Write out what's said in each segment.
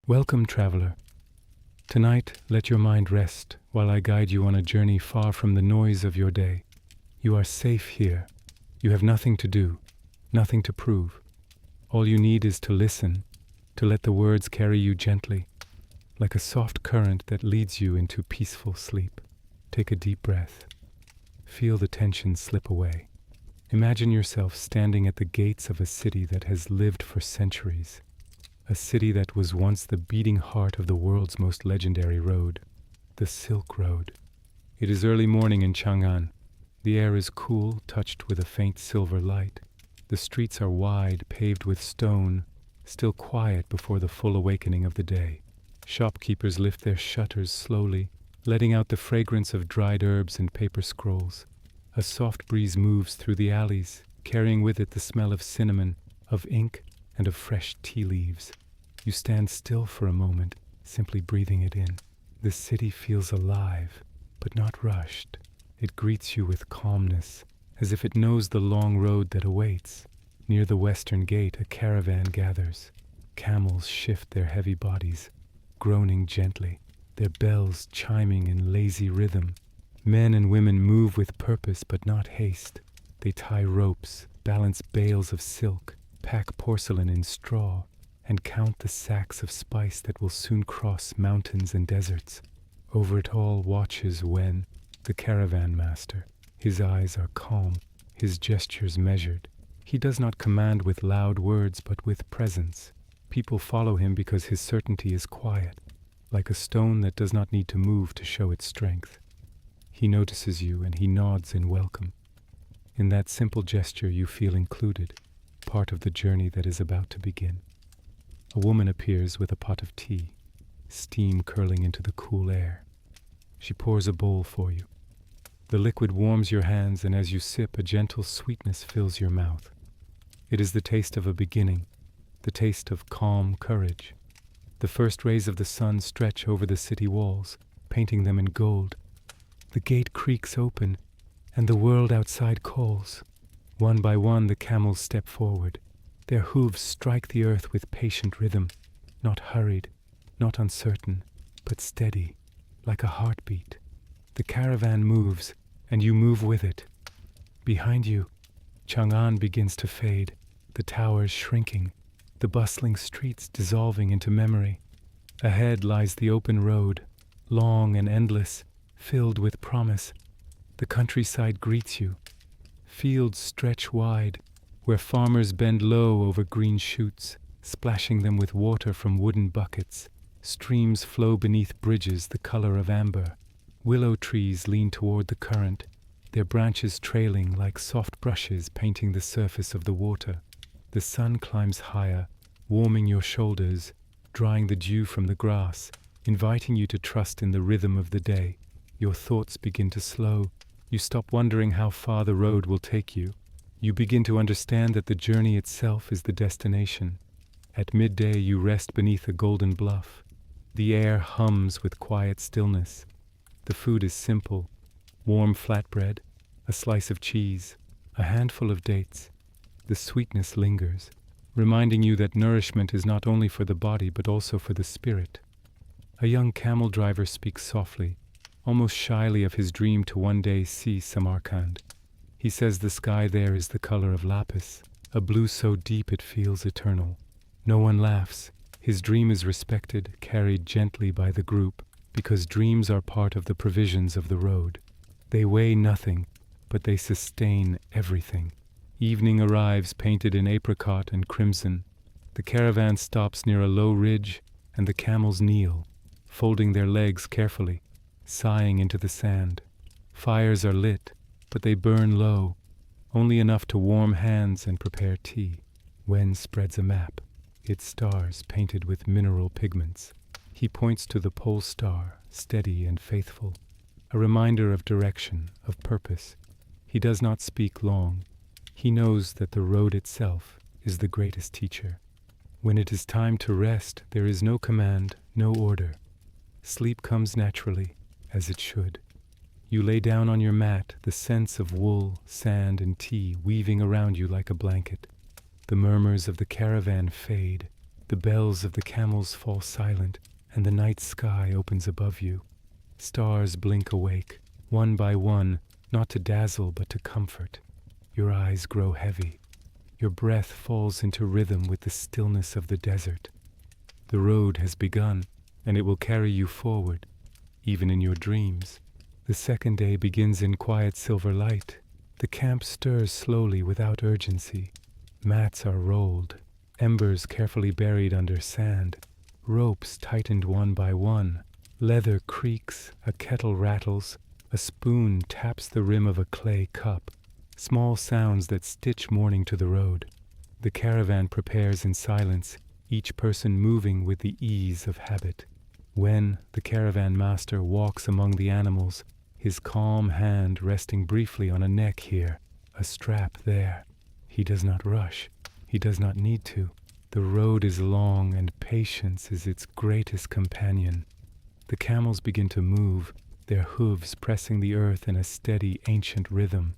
Welcome, traveler. Tonight, let your mind rest while I guide you on a journey far from the noise of your day. You are safe here. You have nothing to do, nothing to prove. All you need is to listen, to let the words carry you gently, like a soft current that leads you into peaceful sleep. Take a deep breath. Feel the tension slip away. Imagine yourself standing at the gates of a city that has lived for centuries. A city that was once the beating heart of the world's most legendary road, the Silk Road. It is early morning in Chang'an. The air is cool, touched with a faint silver light. The streets are wide, paved with stone, still quiet before the full awakening of the day. Shopkeepers lift their shutters slowly, letting out the fragrance of dried herbs and paper scrolls. A soft breeze moves through the alleys, carrying with it the smell of cinnamon, of ink, and of fresh tea leaves. You stand still for a moment, simply breathing it in. The city feels alive, but not rushed. It greets you with calmness, as if it knows the long road that awaits. Near the western gate, a caravan gathers. Camels shift their heavy bodies, groaning gently, their bells chiming in lazy rhythm. Men and women move with purpose but not haste. They tie ropes, balance bales of silk, pack porcelain in straw, and count the sacks of spice that will soon cross mountains and deserts. Over it all watches Wen, the caravan master. His eyes are calm, his gestures measured. He does not command with loud words but with presence. People follow him because his certainty is quiet, like a stone that does not need to move to show its strength. He notices you and he nods in welcome. In that simple gesture you feel included, part of the journey that is about to begin. A woman appears with a pot of tea, steam curling into the cool air. She pours a bowl for you. The liquid warms your hands, and as you sip, a gentle sweetness fills your mouth. It is the taste of a beginning, the taste of calm courage. The first rays of the sun stretch over the city walls, painting them in gold. The gate creaks open, and the world outside calls. One by one, the camels step forward. Their hooves strike the earth with patient rhythm, not hurried, not uncertain, but steady, like a heartbeat. The caravan moves, and you move with it. Behind you, Chang'an begins to fade, the towers shrinking, the bustling streets dissolving into memory. Ahead lies the open road, long and endless, filled with promise. The countryside greets you. Fields stretch wide, where farmers bend low over green shoots, splashing them with water from wooden buckets. Streams flow beneath bridges the color of amber. Willow trees lean toward the current, their branches trailing like soft brushes painting the surface of the water. The sun climbs higher, warming your shoulders, drying the dew from the grass, inviting you to trust in the rhythm of the day. Your thoughts begin to slow. You stop wondering how far the road will take you. You begin to understand that the journey itself is the destination. At midday you rest beneath a golden bluff. The air hums with quiet stillness. The food is simple: warm flatbread, a slice of cheese, a handful of dates. The sweetness lingers, reminding you that nourishment is not only for the body but also for the spirit. A young camel driver speaks softly, almost shyly, of his dream to one day see Samarkand. He says the sky there is the color of lapis, a blue so deep it feels eternal. No one laughs. His dream is respected, carried gently by the group, because dreams are part of the provisions of the road. They weigh nothing, but they sustain everything. Evening arrives, painted in apricot and crimson. The caravan stops near a low ridge, and the camels kneel, folding their legs carefully, sighing into the sand. Fires are lit, but they burn low, only enough to warm hands and prepare tea. Wen spreads a map, its stars painted with mineral pigments. He points to the pole star, steady and faithful, a reminder of direction, of purpose. He does not speak long. He knows that the road itself is the greatest teacher. When it is time to rest, there is no command, no order. Sleep comes naturally, as it should. You lay down on your mat, the scents of wool, sand, and tea weaving around you like a blanket. The murmurs of the caravan fade. The bells of the camels fall silent, and the night sky opens above you. Stars blink awake, one by one, not to dazzle but to comfort. Your eyes grow heavy. Your breath falls into rhythm with the stillness of the desert. The road has begun, and it will carry you forward, even in your dreams. The second day begins in quiet silver light. The camp stirs slowly without urgency. Mats are rolled, embers carefully buried under sand, ropes tightened one by one. Leather creaks, a kettle rattles, a spoon taps the rim of a clay cup. Small sounds that stitch morning to the road. The caravan prepares in silence, each person moving with the ease of habit. When the caravan master walks among the animals, his calm hand resting briefly on a neck here, a strap there. He does not rush. He does not need to. The road is long and patience is its greatest companion. The camels begin to move, their hooves pressing the earth in a steady ancient rhythm.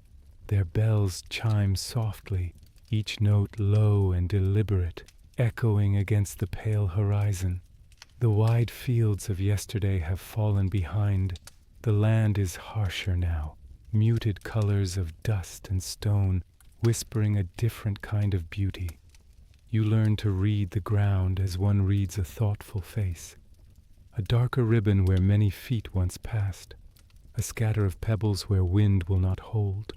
Their bells chime softly, each note low and deliberate, echoing against the pale horizon. The wide fields of yesterday have fallen behind. The land is harsher now, muted colors of dust and stone, whispering a different kind of beauty. You learn to read the ground as one reads a thoughtful face. A darker ribbon where many feet once passed, a scatter of pebbles where wind will not hold,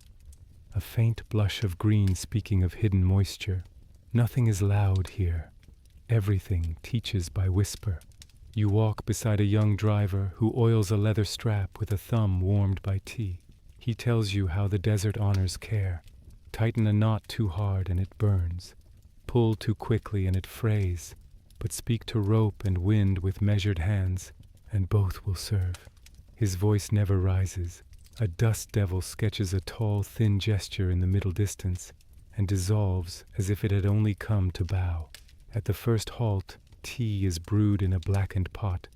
a faint blush of green speaking of hidden moisture. Nothing is loud here. Everything teaches by whisper. You walk beside a young driver who oils a leather strap with a thumb warmed by tea. He tells you how the desert honors care. Tighten a knot too hard and it burns. Pull too quickly and it frays. But speak to rope and wind with measured hands, and both will serve. His voice never rises. A dust devil sketches a tall, thin gesture in the middle distance, and dissolves as if it had only come to bow. At the first halt, tea is brewed in a blackened pot.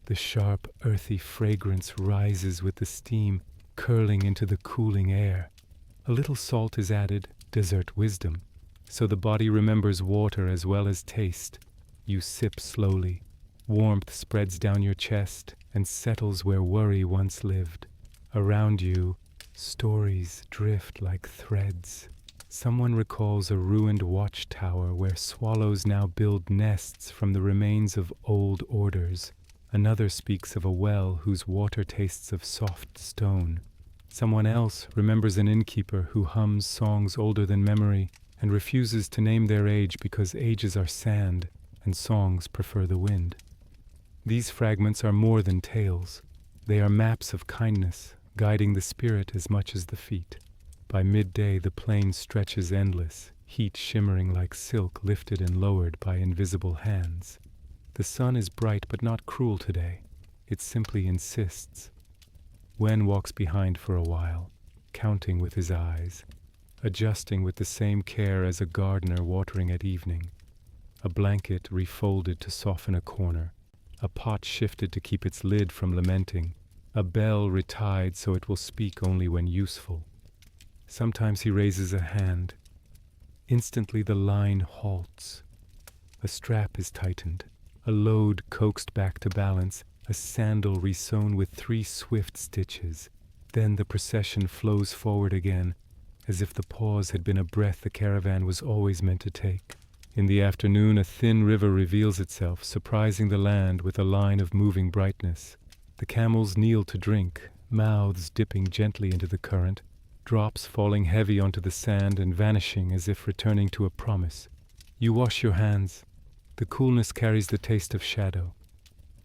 The sharp, earthy fragrance rises with the steam, curling into the cooling air. A little salt is added, desert wisdom, so the body remembers water as well as taste. You sip slowly. Warmth spreads down your chest and settles where worry once lived. Around you, stories drift like threads. Someone recalls a ruined watchtower where swallows now build nests from the remains of old orders. Another speaks of a well whose water tastes of soft stone. Someone else remembers an innkeeper who hums songs older than memory and refuses to name their age because ages are sand and songs prefer the wind. These fragments are more than tales. They are maps of kindness, guiding the spirit as much as the feet. By midday the plain stretches endless, heat shimmering like silk lifted and lowered by invisible hands. The sun is bright but not cruel today. It simply insists. Wen walks behind for a while, counting with his eyes, adjusting with the same care as a gardener watering at evening. A blanket refolded to soften a corner, a pot shifted to keep its lid from lamenting, a bell retied so it will speak only when useful. Sometimes he raises a hand. Instantly the line halts. A strap is tightened, a load coaxed back to balance, a sandal resewn with 3 swift stitches. Then the procession flows forward again, as if the pause had been a breath the caravan was always meant to take. In the afternoon a thin river reveals itself, surprising the land with a line of moving brightness. The camels kneel to drink, mouths dipping gently into the current, drops falling heavy onto the sand and vanishing as if returning to a promise. You wash your hands. The coolness carries the taste of shadow.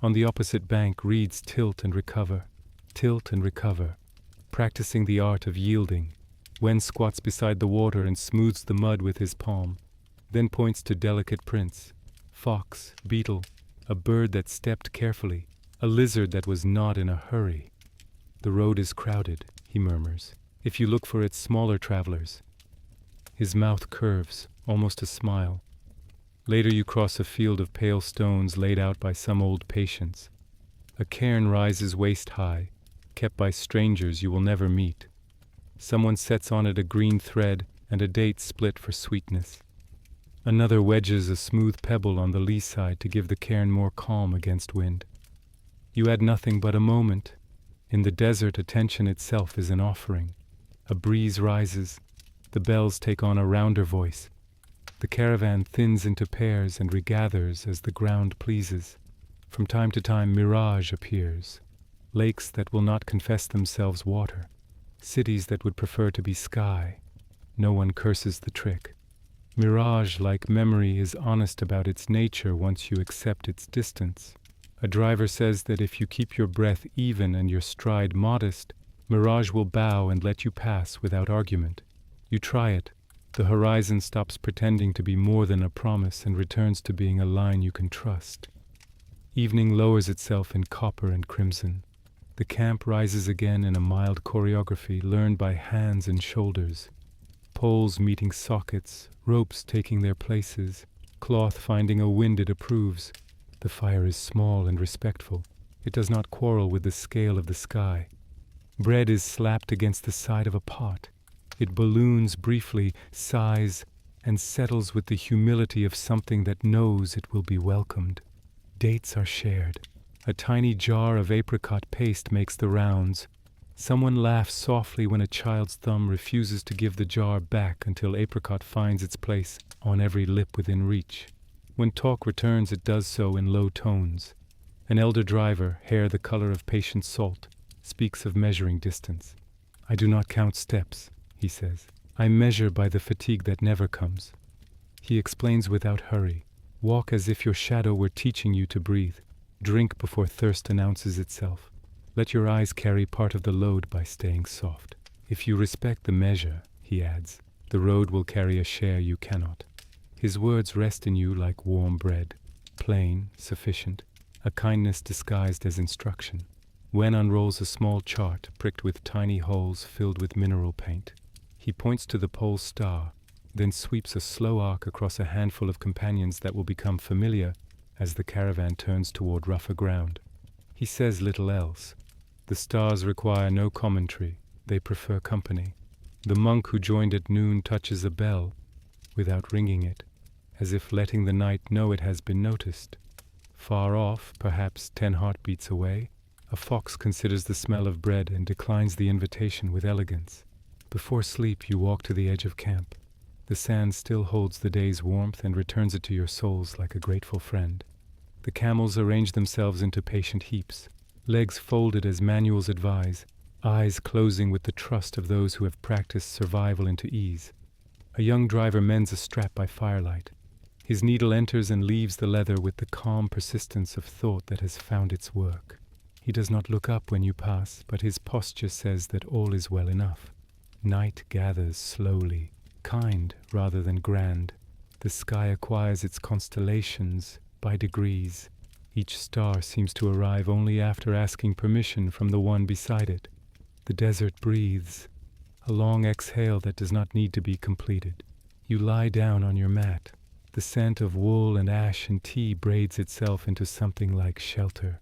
On the opposite bank reeds tilt and recover, practicing the art of yielding. Wen squats beside the water and smooths the mud with his palm, then points to delicate prints. Fox, beetle, a bird that stepped carefully, a lizard that was not in a hurry. The road is crowded, he murmurs. If you look for its smaller travelers. His mouth curves, almost a smile. Later you cross a field of pale stones laid out by some old patients. A cairn rises waist-high, kept by strangers you will never meet. Someone sets on it a green thread and a date split for sweetness. Another wedges a smooth pebble on the lee side to give the cairn more calm against wind. You add nothing but a moment. In the desert, attention itself is an offering. A breeze rises. The bells take on a rounder voice. The caravan thins into pairs and regathers as the ground pleases. From time to time, mirage appears. Lakes that will not confess themselves water. Cities that would prefer to be sky. No one curses the trick. Mirage, like memory, is honest about its nature once you accept its distance. A driver says that if you keep your breath even and your stride modest, mirage will bow and let you pass without argument. You try it. The horizon stops pretending to be more than a promise and returns to being a line you can trust. Evening lowers itself in copper and crimson. The camp rises again in a mild choreography learned by hands and shoulders. Poles meeting sockets, ropes taking their places, cloth finding a wind it approves. The fire is small and respectful. It does not quarrel with the scale of the sky. Bread is slapped against the side of a pot. It balloons briefly, sighs, and settles with the humility of something that knows it will be welcomed. Dates are shared. A tiny jar of apricot paste makes the rounds. Someone laughs softly when a child's thumb refuses to give the jar back until apricot finds its place on every lip within reach. When talk returns, it does so in low tones. An elder driver, hair the color of patient salt, speaks of measuring distance. "I do not count steps," he says. "I measure by the fatigue that never comes." He explains without hurry. Walk as if your shadow were teaching you to breathe. Drink before thirst announces itself. Let your eyes carry part of the load by staying soft. If you respect the measure, he adds, the road will carry a share you cannot. His words rest in you like warm bread, plain, sufficient, a kindness disguised as instruction. Wen unrolls a small chart pricked with tiny holes filled with mineral paint. He points to the pole star, then sweeps a slow arc across a handful of companions that will become familiar as the caravan turns toward rougher ground. He says little else. The stars require no commentary. They prefer company. The monk who joined at noon touches a bell without ringing it, as if letting the night know it has been noticed. Far off, perhaps 10 heartbeats away, a fox considers the smell of bread and declines the invitation with elegance. Before sleep, you walk to the edge of camp. The sand still holds the day's warmth and returns it to your souls like a grateful friend. The camels arrange themselves into patient heaps, legs folded as manuals advise, eyes closing with the trust of those who have practiced survival into ease. A young driver mends a strap by firelight. His needle enters and leaves the leather with the calm persistence of thought that has found its work. He does not look up when you pass, but his posture says that all is well enough. Night gathers slowly, kind rather than grand. The sky acquires its constellations by degrees. Each star seems to arrive only after asking permission from the one beside it. The desert breathes, a long exhale that does not need to be completed. You lie down on your mat. The scent of wool and ash and tea braids itself into something like shelter.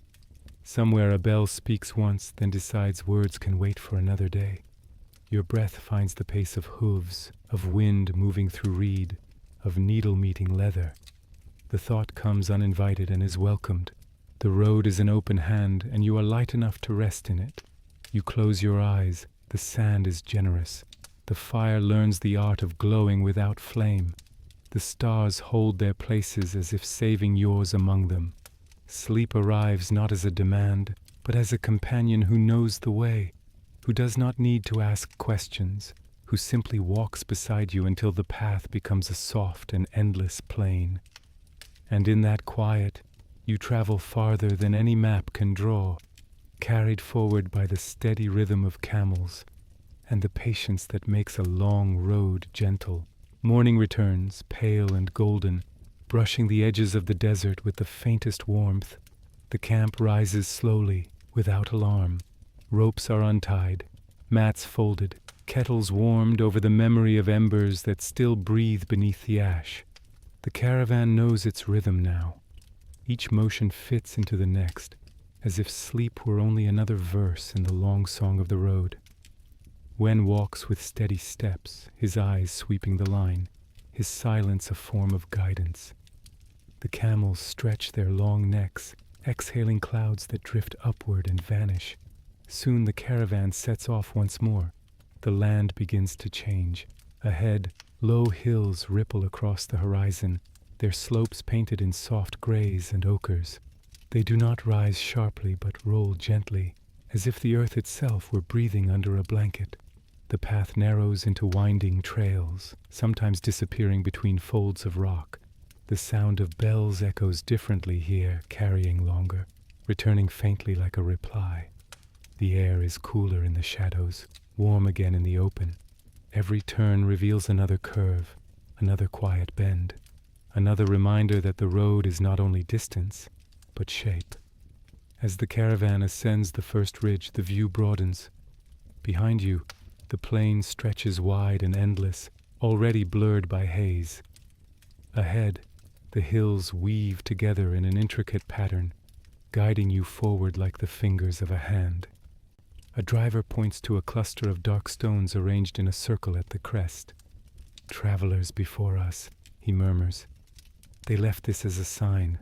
Somewhere a bell speaks once, then decides words can wait for another day. Your breath finds the pace of hooves, of wind moving through reed, of needle meeting leather. The thought comes uninvited and is welcomed. The road is an open hand, and you are light enough to rest in it. You close your eyes. The sand is generous. The fire learns the art of glowing without flame. The stars hold their places as if saving yours among them. Sleep arrives not as a demand, but as a companion who knows the way, who does not need to ask questions, who simply walks beside you until the path becomes a soft and endless plain. And in that quiet, you travel farther than any map can draw, carried forward by the steady rhythm of camels and the patience that makes a long road gentle. Morning returns, pale and golden, brushing the edges of the desert with the faintest warmth. The camp rises slowly, without alarm. Ropes are untied, mats folded, kettles warmed over the memory of embers that still breathe beneath the ash. The caravan knows its rhythm now. Each motion fits into the next, as if sleep were only another verse in the long song of the road. Wen walks with steady steps, his eyes sweeping the line. his silence a form of guidance. The camels stretch their long necks, exhaling clouds that drift upward and vanish. Soon the caravan sets off once more. The land begins to change. Ahead, low hills ripple across the horizon, their slopes painted in soft grays and ochres. They do not rise sharply but roll gently, as if the earth itself were breathing under a blanket. The path narrows into winding trails, sometimes disappearing between folds of rock. The sound of bells echoes differently here, carrying longer, returning faintly like a reply. The air is cooler in the shadows, warm again in the open. Every turn reveals another curve, another quiet bend, another reminder that the road is not only distance, but shape. As the caravan ascends the first ridge, the view broadens. Behind you, the plain stretches wide and endless, already blurred by haze. Ahead, the hills weave together in an intricate pattern, guiding you forward like the fingers of a hand. A driver points to a cluster of dark stones arranged in a circle at the crest. "Travelers before us," he murmurs. "They left this as a sign."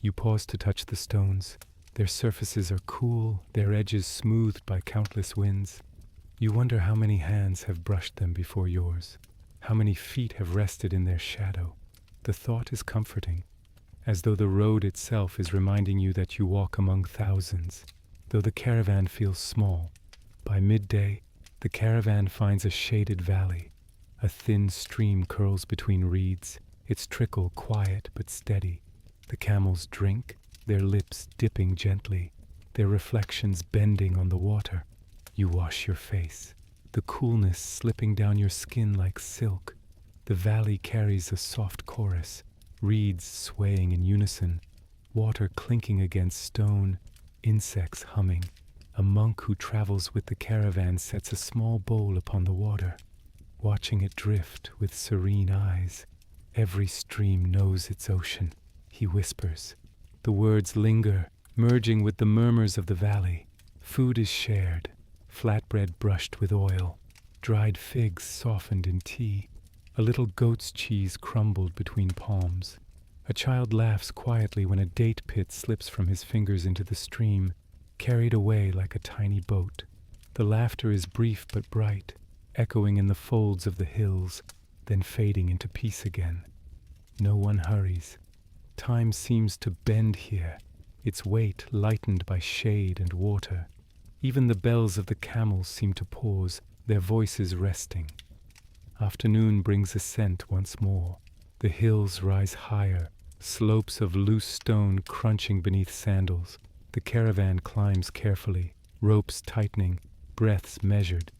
You pause to touch the stones. Their surfaces are cool, their edges smoothed by countless winds. You wonder how many hands have brushed them before yours, how many feet have rested in their shadow. The thought is comforting, as though the road itself is reminding you that you walk among thousands. Though the caravan feels small, by midday, the caravan finds a shaded valley. A thin stream curls between reeds, its trickle quiet but steady. The camels drink, their lips dipping gently, their reflections bending on the water. You wash your face, the coolness slipping down your skin like silk. The valley carries a soft chorus, reeds swaying in unison, water clinking against stone, insects humming. A monk who travels with the caravan sets a small bowl upon the water, watching it drift with serene eyes. Every stream knows its ocean, he whispers. The words linger, merging with the murmurs of the valley. Food is shared, flatbread brushed with oil, dried figs softened in tea, a little goat's cheese crumbled between palms. A child laughs quietly when a date pit slips from his fingers into the stream, carried away like a tiny boat. The laughter is brief but bright, echoing in the folds of the hills, then fading into peace again. No one hurries. Time seems to bend here, its weight lightened by shade and water. Even the bells of the camels seem to pause, their voices resting. Afternoon brings a scent once more. The hills rise higher, slopes of loose stone crunching beneath sandals. The caravan climbs carefully, ropes tightening, breaths measured.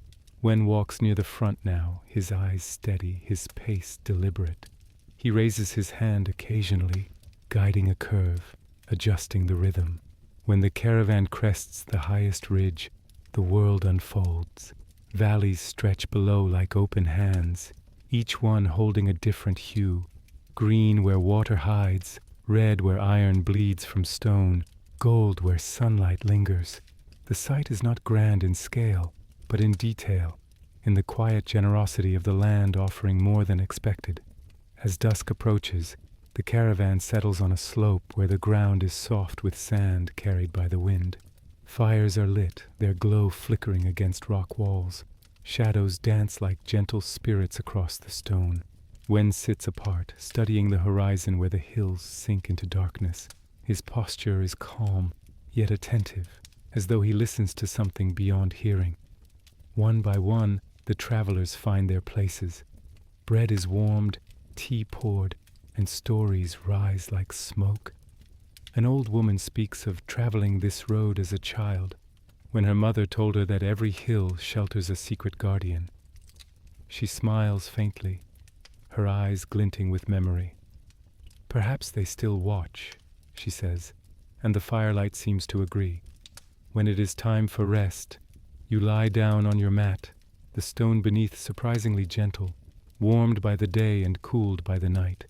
Wen walks near the front now, his eyes steady, his pace deliberate. He raises his hand occasionally, guiding a curve, adjusting the rhythm. When the caravan crests the highest ridge, the world unfolds. Valleys stretch below like open hands, each one holding a different hue. Green where water hides, red where iron bleeds from stone, gold where sunlight lingers. The sight is not grand in scale, but in detail, in the quiet generosity of the land offering more than expected. As dusk approaches, the caravan settles on a slope where the ground is soft with sand carried by the wind. Fires are lit, their glow flickering against rock walls. Shadows dance like gentle spirits across the stone. Wen sits apart, studying the horizon where the hills sink into darkness. His posture is calm, yet attentive, as though he listens to something beyond hearing. One by one, the travelers find their places. Bread is warmed, tea poured, and stories rise like smoke. An old woman speaks of traveling this road as a child, when her mother told her that every hill shelters a secret guardian. She smiles faintly, her eyes glinting with memory. "Perhaps they still watch," she says, and the firelight seems to agree. When it is time for rest, you lie down on your mat, the stone beneath surprisingly gentle, warmed by the day and cooled by the night.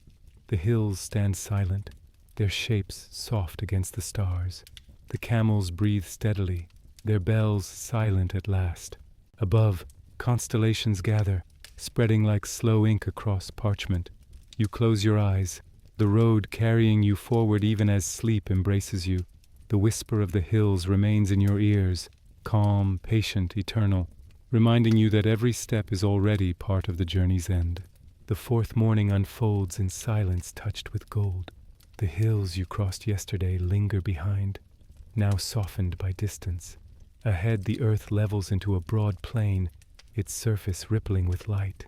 The hills stand silent, their shapes soft against the stars. The camels breathe steadily, their bells silent at last. Above, constellations gather, spreading like slow ink across parchment. You close your eyes, the road carrying you forward even as sleep embraces you. The whisper of the hills remains in your ears, calm, patient, eternal, reminding you that every step is already part of the journey's end. The fourth morning unfolds in silence touched with gold. The hills you crossed yesterday linger behind, now softened by distance. Ahead the earth levels into a broad plain, its surface rippling with light.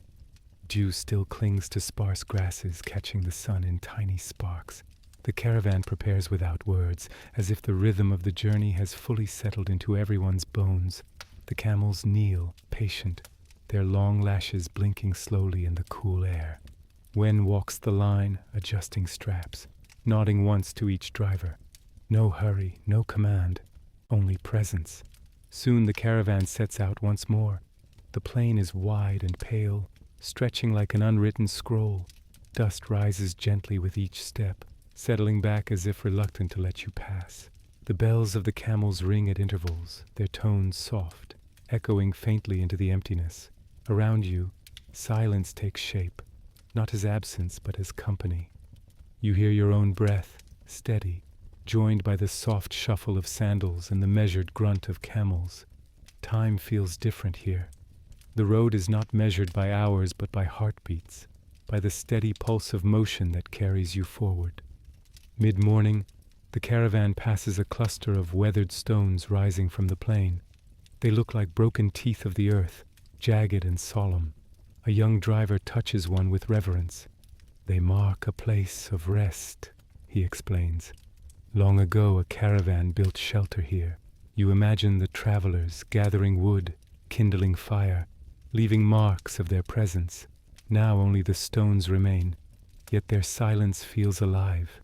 Dew still clings to sparse grasses, catching the sun in tiny sparks. The caravan prepares without words, as if the rhythm of the journey has fully settled into everyone's bones. The camels kneel, patient, their long lashes blinking slowly in the cool air. Wen walks the line, adjusting straps, nodding once to each driver. No hurry, no command, only presence. Soon the caravan sets out once more. The plain is wide and pale, stretching like an unwritten scroll. Dust rises gently with each step, settling back as if reluctant to let you pass. The bells of the camels ring at intervals, their tones soft, echoing faintly into the emptiness. Around you, silence takes shape, not as absence but as company. You hear your own breath, steady, joined by the soft shuffle of sandals and the measured grunt of camels. Time feels different here. The road is not measured by hours but by heartbeats, by the steady pulse of motion that carries you forward. Mid-morning, the caravan passes a cluster of weathered stones rising from the plain. They look like broken teeth of the earth, jagged and solemn. A young driver touches one with reverence. They mark a place of rest, he explains. Long ago a caravan built shelter here. You imagine the travelers gathering wood, kindling fire, leaving marks of their presence. Now only the stones remain, yet their silence feels alive,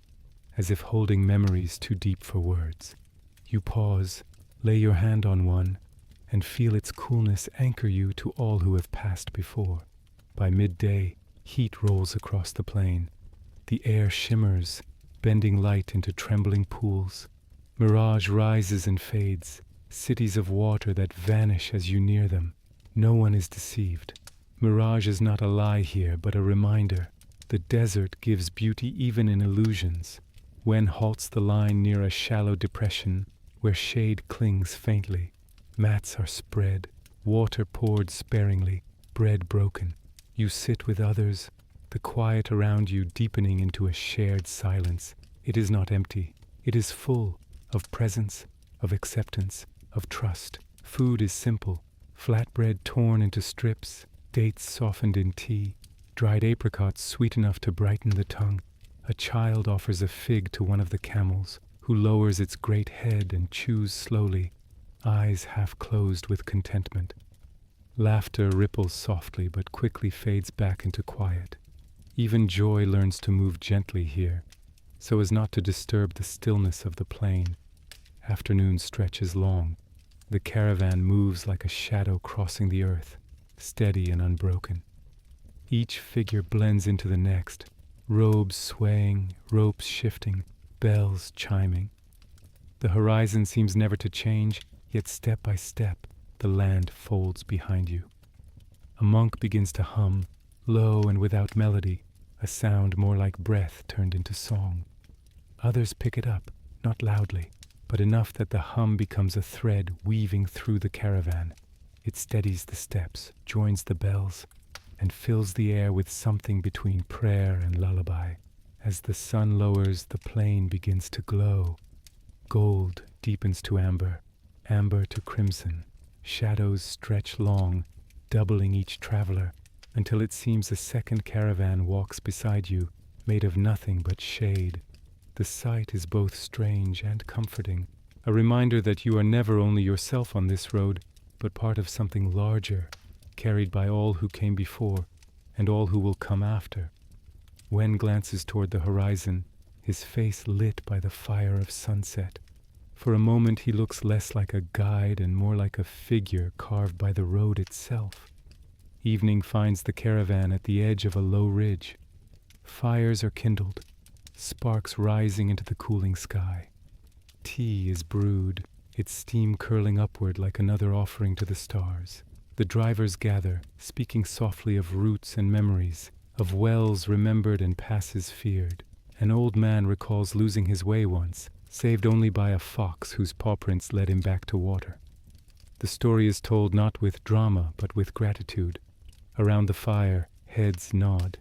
as if holding memories too deep for words. You pause, lay your hand on one, and feel its coolness anchor you to all who have passed before. By midday, heat rolls across the plain. The air shimmers, bending light into trembling pools. Mirage rises and fades, cities of water that vanish as you near them. No one is deceived. Mirage is not a lie here, but a reminder. The desert gives beauty even in illusions. Wen halts the line near a shallow depression where shade clings faintly. Mats are spread, water poured sparingly, bread broken. You sit with others, the quiet around you deepening into a shared silence. It is not empty. It is full of presence, of acceptance, of trust. Food is simple. Flatbread torn into strips, dates softened in tea, dried apricots sweet enough to brighten the tongue. A child offers a fig to one of the camels, who lowers its great head and chews slowly, eyes half closed with contentment. Laughter ripples softly but quickly fades back into quiet. Even joy learns to move gently here, so as not to disturb the stillness of the plain. Afternoon stretches long. The caravan moves like a shadow crossing the earth, steady and unbroken. Each figure blends into the next, robes swaying, ropes shifting, bells chiming. The horizon seems never to change, yet step by step, the land folds behind you. A monk begins to hum, low and without melody, a sound more like breath turned into song. Others pick it up, not loudly, but enough that the hum becomes a thread weaving through the caravan. It steadies the steps, joins the bells, and fills the air with something between prayer and lullaby. As the sun lowers, the plain begins to glow. Gold deepens to amber, amber to crimson. Shadows stretch long, doubling each traveler, until it seems a second caravan walks beside you, made of nothing but shade. The sight is both strange and comforting, a reminder that you are never only yourself on this road, but part of something larger, carried by all who came before and all who will come after. Wen glances toward the horizon, his face lit by the fire of sunset. For a moment he looks less like a guide and more like a figure carved by the road itself. Evening finds the caravan at the edge of a low ridge. Fires are kindled, sparks rising into the cooling sky. Tea is brewed, its steam curling upward like another offering to the stars. The drivers gather, speaking softly of roots and memories, of wells remembered and passes feared. An old man recalls losing his way once, saved only by a fox whose paw prints led him back to water. The story is told not with drama, but with gratitude. Around the fire, heads nod.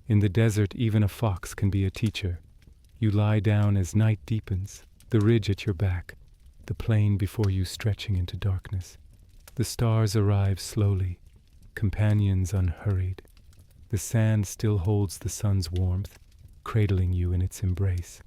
In the desert, even a fox can be a teacher. You lie down as night deepens, the ridge at your back, the plain before you stretching into darkness. The stars arrive slowly, companions unhurried. The sand still holds the sun's warmth, cradling you in its embrace.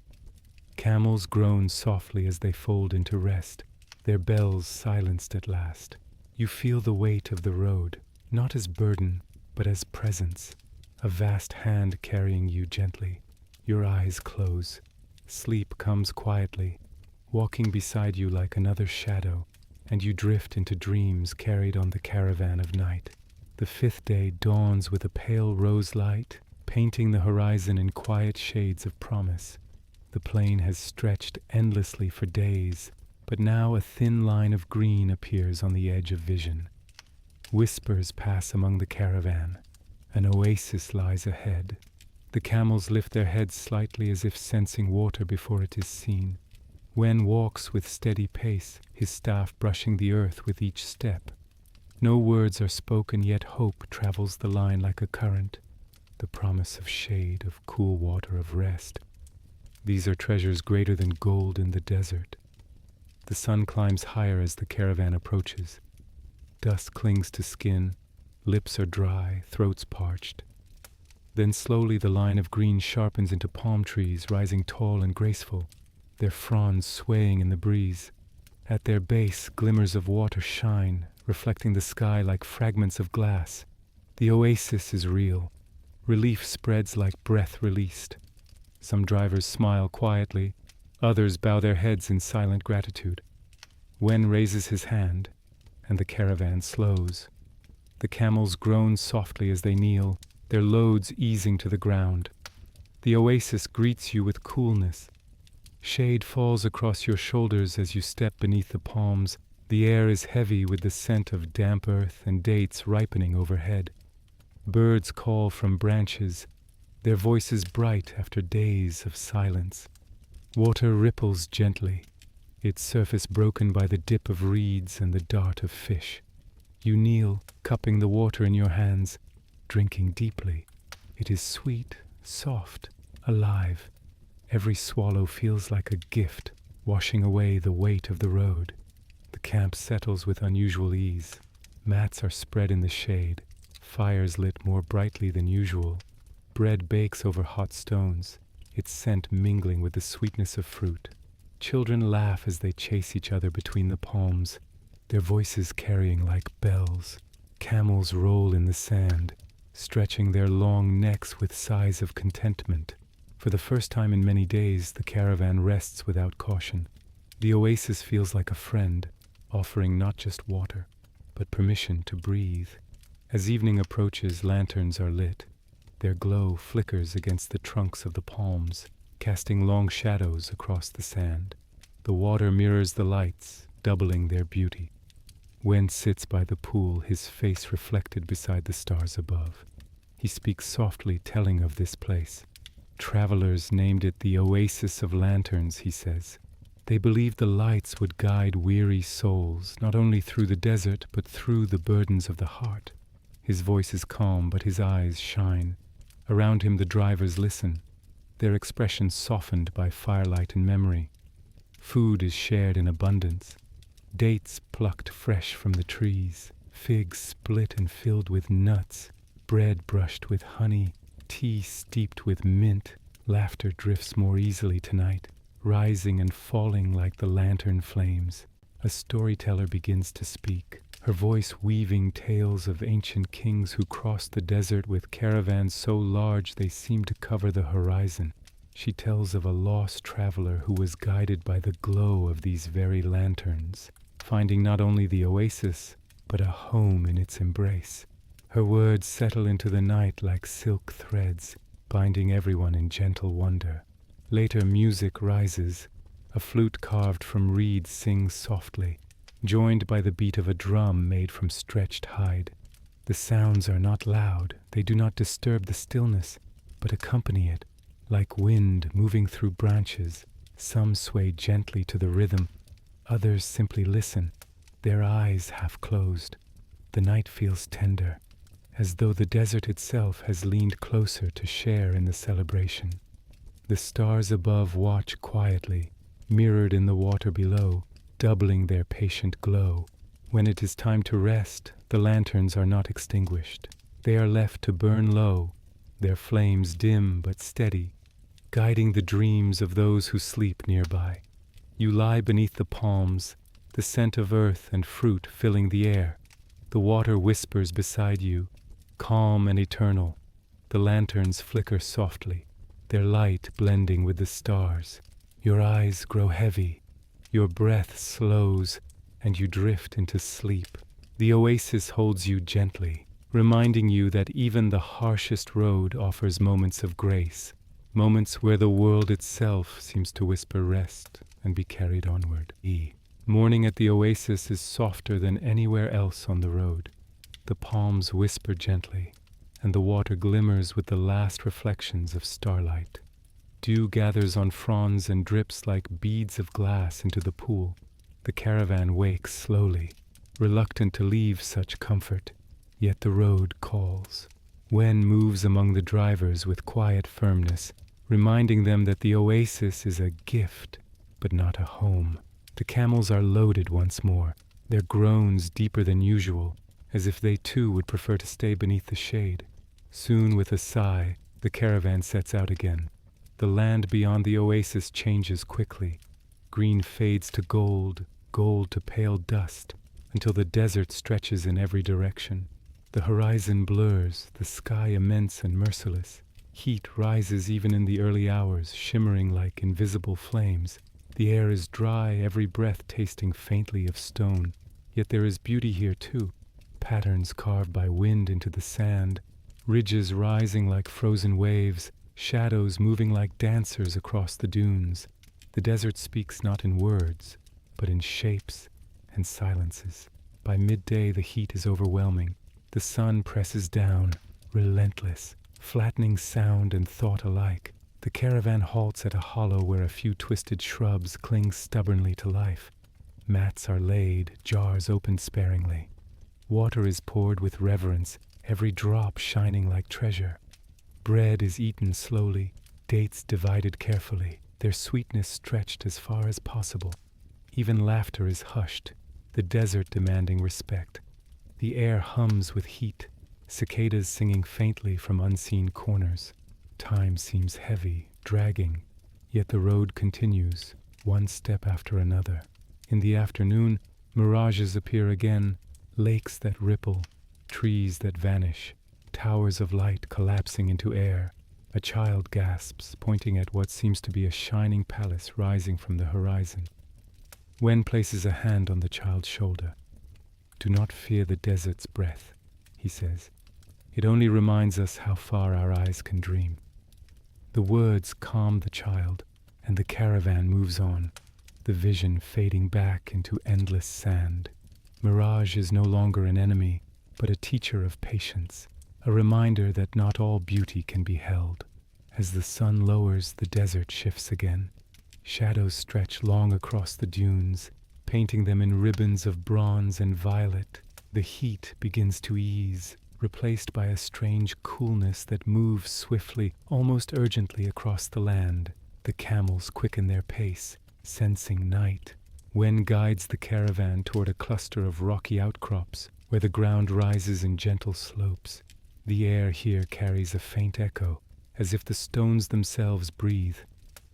Camels groan softly as they fold into rest, their bells silenced at last. You feel the weight of the road, not as burden, but as presence, a vast hand carrying you gently. Your eyes close. Sleep comes quietly, walking beside you like another shadow, and you drift into dreams carried on the caravan of night. The fifth day dawns with a pale rose light, painting the horizon in quiet shades of promise. The plain has stretched endlessly for days, but now a thin line of green appears on the edge of vision. Whispers pass among the caravan. An oasis lies ahead. The camels lift their heads slightly as if sensing water before it is seen. Wen walks with steady pace, his staff brushing the earth with each step. No words are spoken, yet hope travels the line like a current, the promise of shade, of cool water, of rest. These are treasures greater than gold in the desert. The sun climbs higher as the caravan approaches. Dust clings to skin, lips are dry, throats parched. Then slowly the line of green sharpens into palm trees, rising tall and graceful, their fronds swaying in the breeze. At their base, glimmers of water shine, reflecting the sky like fragments of glass. The oasis is real. Relief spreads like breath released. Some drivers smile quietly, others bow their heads in silent gratitude. Wen raises his hand, and the caravan slows. The camels groan softly as they kneel, their loads easing to the ground. The oasis greets you with coolness. Shade falls across your shoulders as you step beneath the palms. The air is heavy with the scent of damp earth and dates ripening overhead. Birds call from branches, their voices bright after days of silence. Water ripples gently, its surface broken by the dip of reeds and the dart of fish. You kneel, cupping the water in your hands, drinking deeply. It is sweet, soft, alive. Every swallow feels like a gift, washing away the weight of the road. The camp settles with unusual ease. Mats are spread in the shade, fires lit more brightly than usual. Bread bakes over hot stones, its scent mingling with the sweetness of fruit. Children laugh as they chase each other between the palms, their voices carrying like bells. Camels roll in the sand, stretching their long necks with sighs of contentment. For the first time in many days, the caravan rests without caution. The oasis feels like a friend, offering not just water, but permission to breathe. As evening approaches, lanterns are lit. Their glow flickers against the trunks of the palms, casting long shadows across the sand. The water mirrors the lights, doubling their beauty. Wen sits by the pool, his face reflected beside the stars above. He speaks softly, telling of this place. Travelers named it the Oasis of Lanterns, he says. They believed the lights would guide weary souls, not only through the desert, but through the burdens of the heart. His voice is calm, but his eyes shine. Around him the drivers listen, their expressions softened by firelight and memory. Food is shared in abundance. Dates plucked fresh from the trees, figs split and filled with nuts, bread brushed with honey, tea steeped with mint. Laughter drifts more easily tonight, rising and falling like the lantern flames. A storyteller begins to speak, her voice weaving tales of ancient kings who crossed the desert with caravans so large they seemed to cover the horizon. She tells of a lost traveler who was guided by the glow of these very lanterns, finding not only the oasis, but a home in its embrace. Her words settle into the night like silk threads, binding everyone in gentle wonder. Later music rises. A flute carved from reeds sings softly. joined by the beat of a drum made from stretched hide. The sounds are not loud, they do not disturb the stillness, but accompany it, like wind moving through branches. Some sway gently to the rhythm, others simply listen, their eyes half closed. The night feels tender, as though the desert itself has leaned closer to share in the celebration. The stars above watch quietly, mirrored in the water below, doubling their patient glow. When it is time to rest, the lanterns are not extinguished. They are left to burn low, their flames dim but steady, guiding the dreams of those who sleep nearby. You lie beneath the palms, the scent of earth and fruit filling the air. The water whispers beside you, calm and eternal. The lanterns flicker softly, their light blending with the stars. Your eyes grow heavy, your breath slows, and you drift into sleep. The oasis holds you gently, reminding you that even the harshest road offers moments of grace, moments where the world itself seems to whisper rest and be carried onward. Morning at the oasis is softer than anywhere else on the road. The palms whisper gently, and the water glimmers with the last reflections of starlight. Dew gathers on fronds and drips like beads of glass into the pool. The caravan wakes slowly, reluctant to leave such comfort, yet the road calls. Wen moves among the drivers with quiet firmness, reminding them that the oasis is a gift, but not a home. The camels are loaded once more, their groans deeper than usual, as if they too would prefer to stay beneath the shade. Soon, with a sigh, the caravan sets out again. The land beyond the oasis changes quickly. Green fades to gold, gold to pale dust, until the desert stretches in every direction. The horizon blurs, the sky immense and merciless. Heat rises even in the early hours, shimmering like invisible flames. The air is dry, every breath tasting faintly of stone. Yet there is beauty here too. Patterns carved by wind into the sand, ridges rising like frozen waves, shadows moving like dancers across the dunes. The desert speaks not in words, but in shapes and silences. By midday the heat is overwhelming. The sun presses down, relentless, flattening sound and thought alike. The caravan halts at a hollow where a few twisted shrubs cling stubbornly to life. Mats are laid, jars opened sparingly. Water is poured with reverence, every drop shining like treasure. Bread is eaten slowly, dates divided carefully, their sweetness stretched as far as possible. Even laughter is hushed, the desert demanding respect. The air hums with heat, cicadas singing faintly from unseen corners. Time seems heavy, dragging, yet the road continues, one step after another. In the afternoon, mirages appear again, lakes that ripple, trees that vanish, towers of light collapsing into air. A child gasps, pointing at what seems to be a shining palace rising from the horizon. Wen places a hand on the child's shoulder. "Do not fear the desert's breath," he says. "It only reminds us how far our eyes can dream." The words calm the child, and the caravan moves on, the vision fading back into endless sand. Mirage is no longer an enemy, but a teacher of patience, a reminder that not all beauty can be held. As the sun lowers, the desert shifts again. Shadows stretch long across the dunes, painting them in ribbons of bronze and violet. The heat begins to ease, replaced by a strange coolness that moves swiftly, almost urgently across the land. The camels quicken their pace, sensing night. Wen guides the caravan toward a cluster of rocky outcrops, where the ground rises in gentle slopes. The air here carries a faint echo, as if the stones themselves breathe.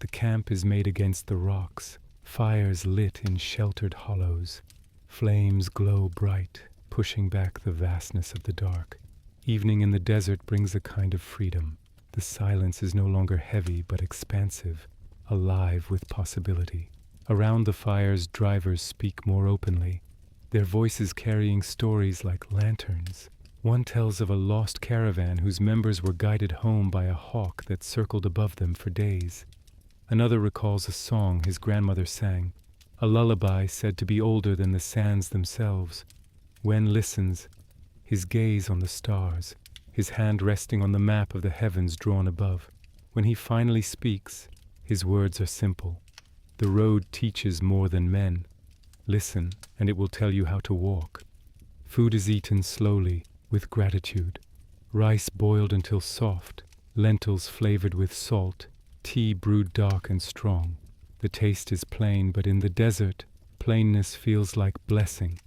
The camp is made against the rocks, fires lit in sheltered hollows. Flames glow bright, pushing back the vastness of the dark. Evening in the desert brings a kind of freedom. The silence is no longer heavy but expansive, alive with possibility. Around the fires, drivers speak more openly, their voices carrying stories like lanterns. One tells of a lost caravan whose members were guided home by a hawk that circled above them for days. Another recalls a song his grandmother sang, a lullaby said to be older than the sands themselves. Wen listens, his gaze on the stars, his hand resting on the map of the heavens drawn above. When he finally speaks, his words are simple. The road teaches more than men. Listen, and it will tell you how to walk. Food is eaten slowly, with gratitude. Rice boiled until soft, lentils flavored with salt, tea brewed dark and strong. The taste is plain, but in the desert, plainness feels like blessing.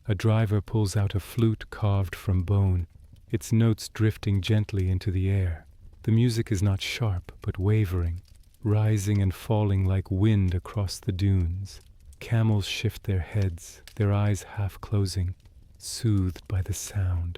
A driver pulls out a flute carved from bone, its notes drifting gently into the air. The music is not sharp, but wavering, rising and falling like wind across the dunes. Camels shift their heads, their eyes half closing, soothed by the sound.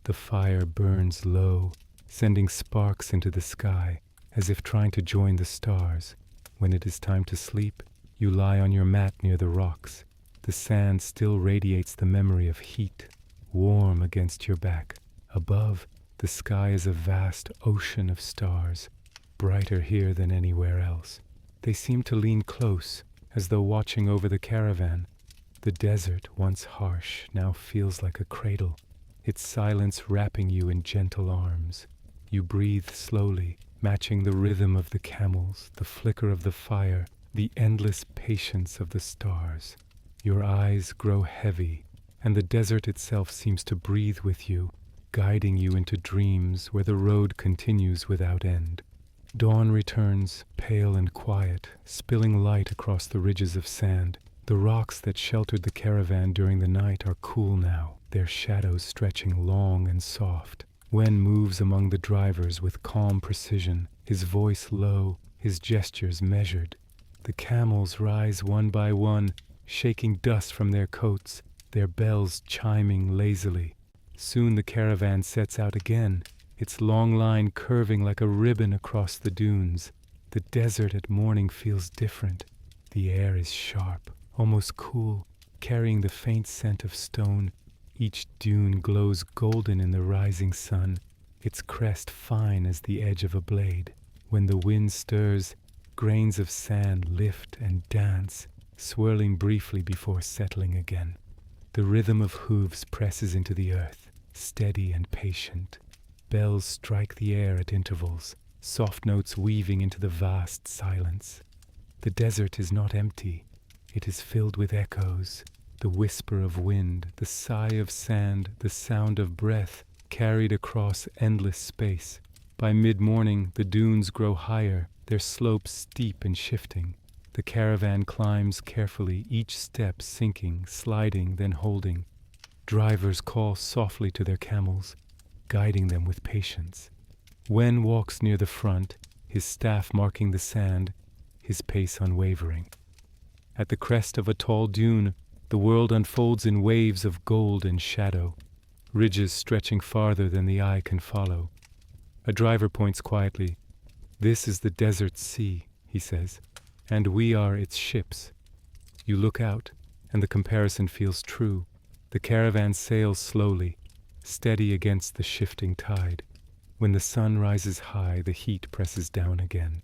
The fire burns low, sending sparks into the sky, as if trying to join the stars. When it is time to sleep, you lie on your mat near the rocks. The sand still radiates the memory of heat, warm against your back. Above, the sky is a vast ocean of stars, brighter here than anywhere else. They seem to lean close, as though watching over the caravan. The desert, once harsh, now feels like a cradle, its silence wrapping you in gentle arms. You breathe slowly, matching the rhythm of the camels, the flicker of the fire, the endless patience of the stars. Your eyes grow heavy, and the desert itself seems to breathe with you, guiding you into dreams where the road continues without end. Dawn returns, pale and quiet, spilling light across the ridges of sand. The rocks that sheltered the caravan during the night are cool now, their shadows stretching long and soft. Wen moves among the drivers with calm precision, his voice low, his gestures measured. The camels rise one by one, shaking dust from their coats, their bells chiming lazily. Soon the caravan sets out again, its long line curving like a ribbon across the dunes. The desert at morning feels different. The air is sharp, almost cool, carrying the faint scent of stone. Each dune glows golden in the rising sun, its crest fine as the edge of a blade. When the wind stirs, grains of sand lift and dance, swirling briefly before settling again. The rhythm of hooves presses into the earth, steady and patient. Bells strike the air at intervals, soft notes weaving into the vast silence. The desert is not empty. It is filled with echoes, the whisper of wind, the sigh of sand, the sound of breath carried across endless space. By mid-morning, the dunes grow higher, their slopes steep and shifting. The caravan climbs carefully, each step sinking, sliding, then holding. Drivers call softly to their camels, guiding them with patience. Wen walks near the front, his staff marking the sand, his pace unwavering. At the crest of a tall dune, the world unfolds in waves of gold and shadow, ridges stretching farther than the eye can follow. A driver points quietly. "This is the desert sea," he says, "and we are its ships." You look out, and the comparison feels true. The caravan sails slowly, steady against the shifting tide. When the sun rises high, the heat presses down again.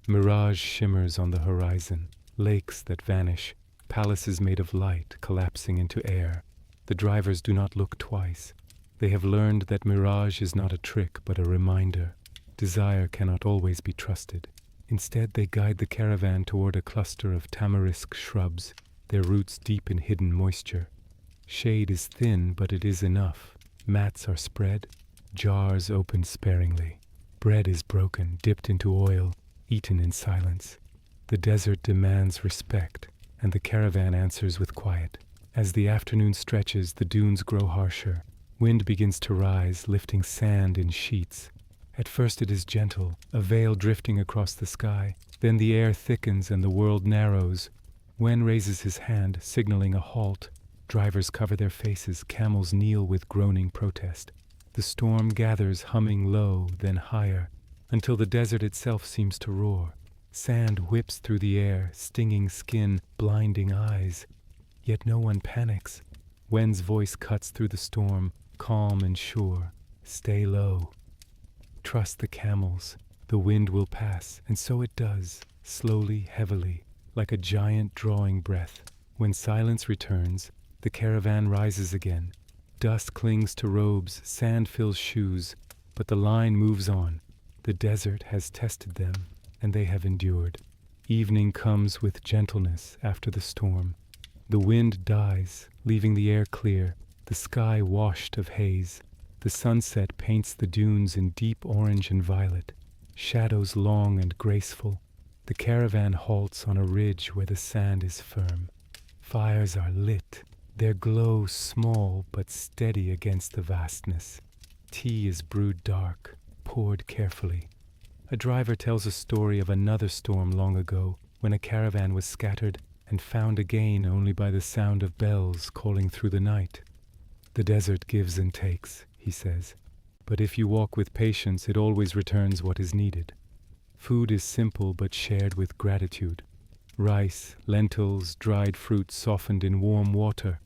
Mirage shimmers on the horizon, lakes that vanish, palaces made of light collapsing into air. The drivers do not look twice. They have learned that mirage is not a trick but a reminder. Desire cannot always be trusted. Instead, they guide the caravan toward a cluster of tamarisk shrubs, their roots deep in hidden moisture. Shade is thin, but it is enough. Mats are spread, jars open sparingly. Bread is broken, dipped into oil, eaten in silence. The desert demands respect, and the caravan answers with quiet. As the afternoon stretches, the dunes grow harsher. Wind begins to rise, lifting sand in sheets. At first it is gentle, a veil drifting across the sky. Then the air thickens and the world narrows. Wen raises his hand, signaling a halt. Drivers cover their faces, camels kneel with groaning protest. The storm gathers, humming low, then higher, until the desert itself seems to roar. Sand whips through the air, stinging skin, blinding eyes. Yet no one panics. Wen's voice cuts through the storm, calm and sure. Stay low. Trust the camels. The wind will pass, and so it does, slowly, heavily, like a giant drawing breath. When silence returns, the caravan rises again. Dust clings to robes, sand fills shoes, but the line moves on. The desert has tested them, and they have endured. Evening comes with gentleness after the storm. The wind dies, leaving the air clear, the sky washed of haze. The sunset paints the dunes in deep orange and violet, shadows long and graceful. The caravan halts on a ridge where the sand is firm. Fires are lit, their glow small but steady against the vastness. Tea is brewed dark, poured carefully. A driver tells a story of another storm long ago, when a caravan was scattered and found again only by the sound of bells calling through the night. The desert gives and takes, he says, but if you walk with patience, it always returns what is needed. Food is simple but shared with gratitude. Rice, lentils, dried fruit softened in warm water.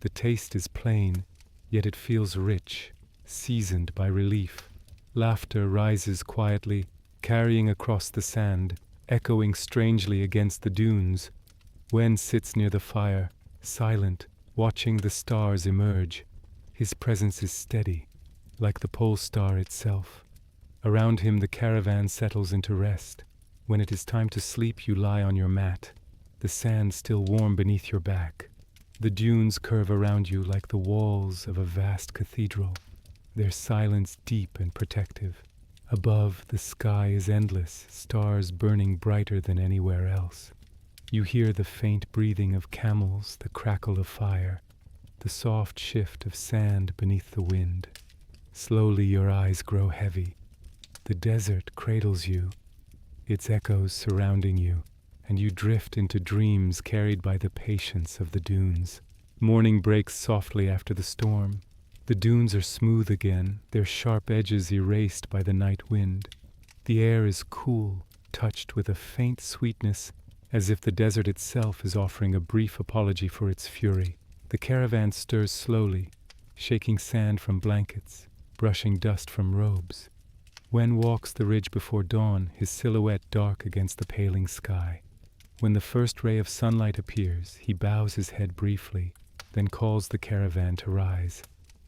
The taste is plain, yet it feels rich, seasoned by relief. Laughter rises quietly, carrying across the sand, echoing strangely against the dunes. Wen sits near the fire, silent, watching the stars emerge. His presence is steady, like the pole star itself. Around him the caravan settles into rest. When it is time to sleep, you lie on your mat, the sand still warm beneath your back. The dunes curve around you like the walls of a vast cathedral, their silence deep and protective. Above, the sky is endless, stars burning brighter than anywhere else. You hear the faint breathing of camels, the crackle of fire, the soft shift of sand beneath the wind. Slowly your eyes grow heavy. The desert cradles you, its echoes surrounding you, and you drift into dreams carried by the patience of the dunes. Morning breaks softly after the storm. The dunes are smooth again, their sharp edges erased by the night wind. The air is cool, touched with a faint sweetness, as if the desert itself is offering a brief apology for its fury. The caravan stirs slowly, shaking sand from blankets, brushing dust from robes. Wen walks the ridge before dawn, his silhouette dark against the paling sky. When the first ray of sunlight appears, he bows his head briefly, then calls the caravan to rise.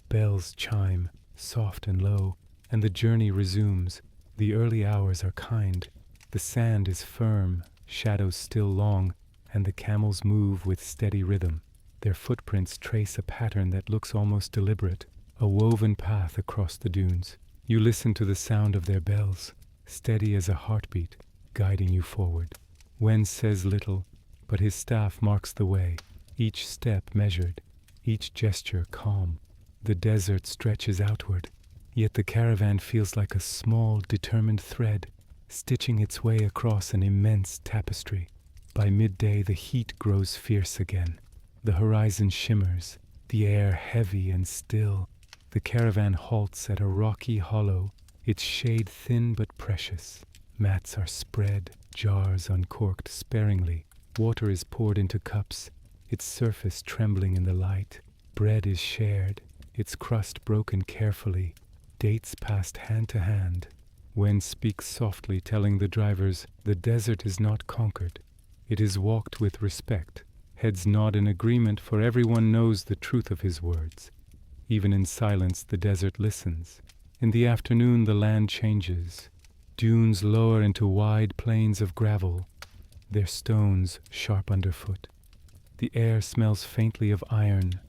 Bells chime, soft and low, and the journey resumes. The early hours are kind. The sand is firm, shadows still long, and the camels move with steady rhythm. Their footprints trace a pattern that looks almost deliberate, a woven path across the dunes. You listen to the sound of their bells, steady as a heartbeat, guiding you forward. Wen says little, but his staff marks the way, each step measured, each gesture calm. The desert stretches outward, yet the caravan feels like a small, determined thread, stitching its way across an immense tapestry. By midday, the heat grows fierce again. The horizon shimmers, the air heavy and still. The caravan halts at a rocky hollow, its shade thin but precious. Mats are spread, jars uncorked sparingly. Water is poured into cups, its surface trembling in the light. Bread is shared, its crust broken carefully, dates passed hand to hand. Wen speaks softly, telling the drivers, the desert is not conquered. It is walked with respect. Heads nod in agreement, for everyone knows the truth of his words. Even in silence, the desert listens. In the afternoon, the land changes. Dunes lower into wide plains of gravel, their stones sharp underfoot. The air smells faintly of iron,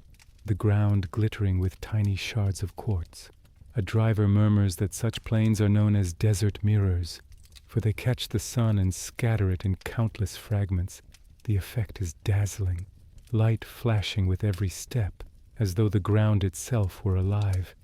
the ground glittering with tiny shards of quartz. A driver murmurs that such plains are known as desert mirrors, for they catch the sun and scatter it in countless fragments. The effect is dazzling, light flashing with every step, as though the ground itself were alive.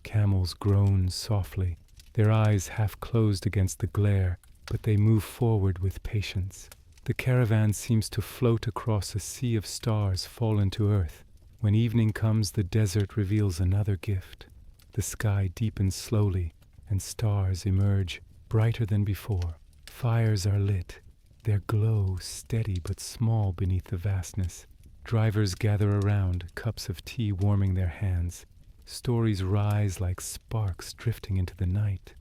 Camels groan softly, their eyes half closed against the glare, but they move forward with patience. The caravan seems to float across a sea of stars fallen to earth. When evening comes, the desert reveals another gift. The sky deepens slowly, and stars emerge, brighter than before. Fires are lit, their glow steady but small beneath the vastness. Drivers gather around, cups of tea warming their hands. Stories rise like sparks drifting into the night.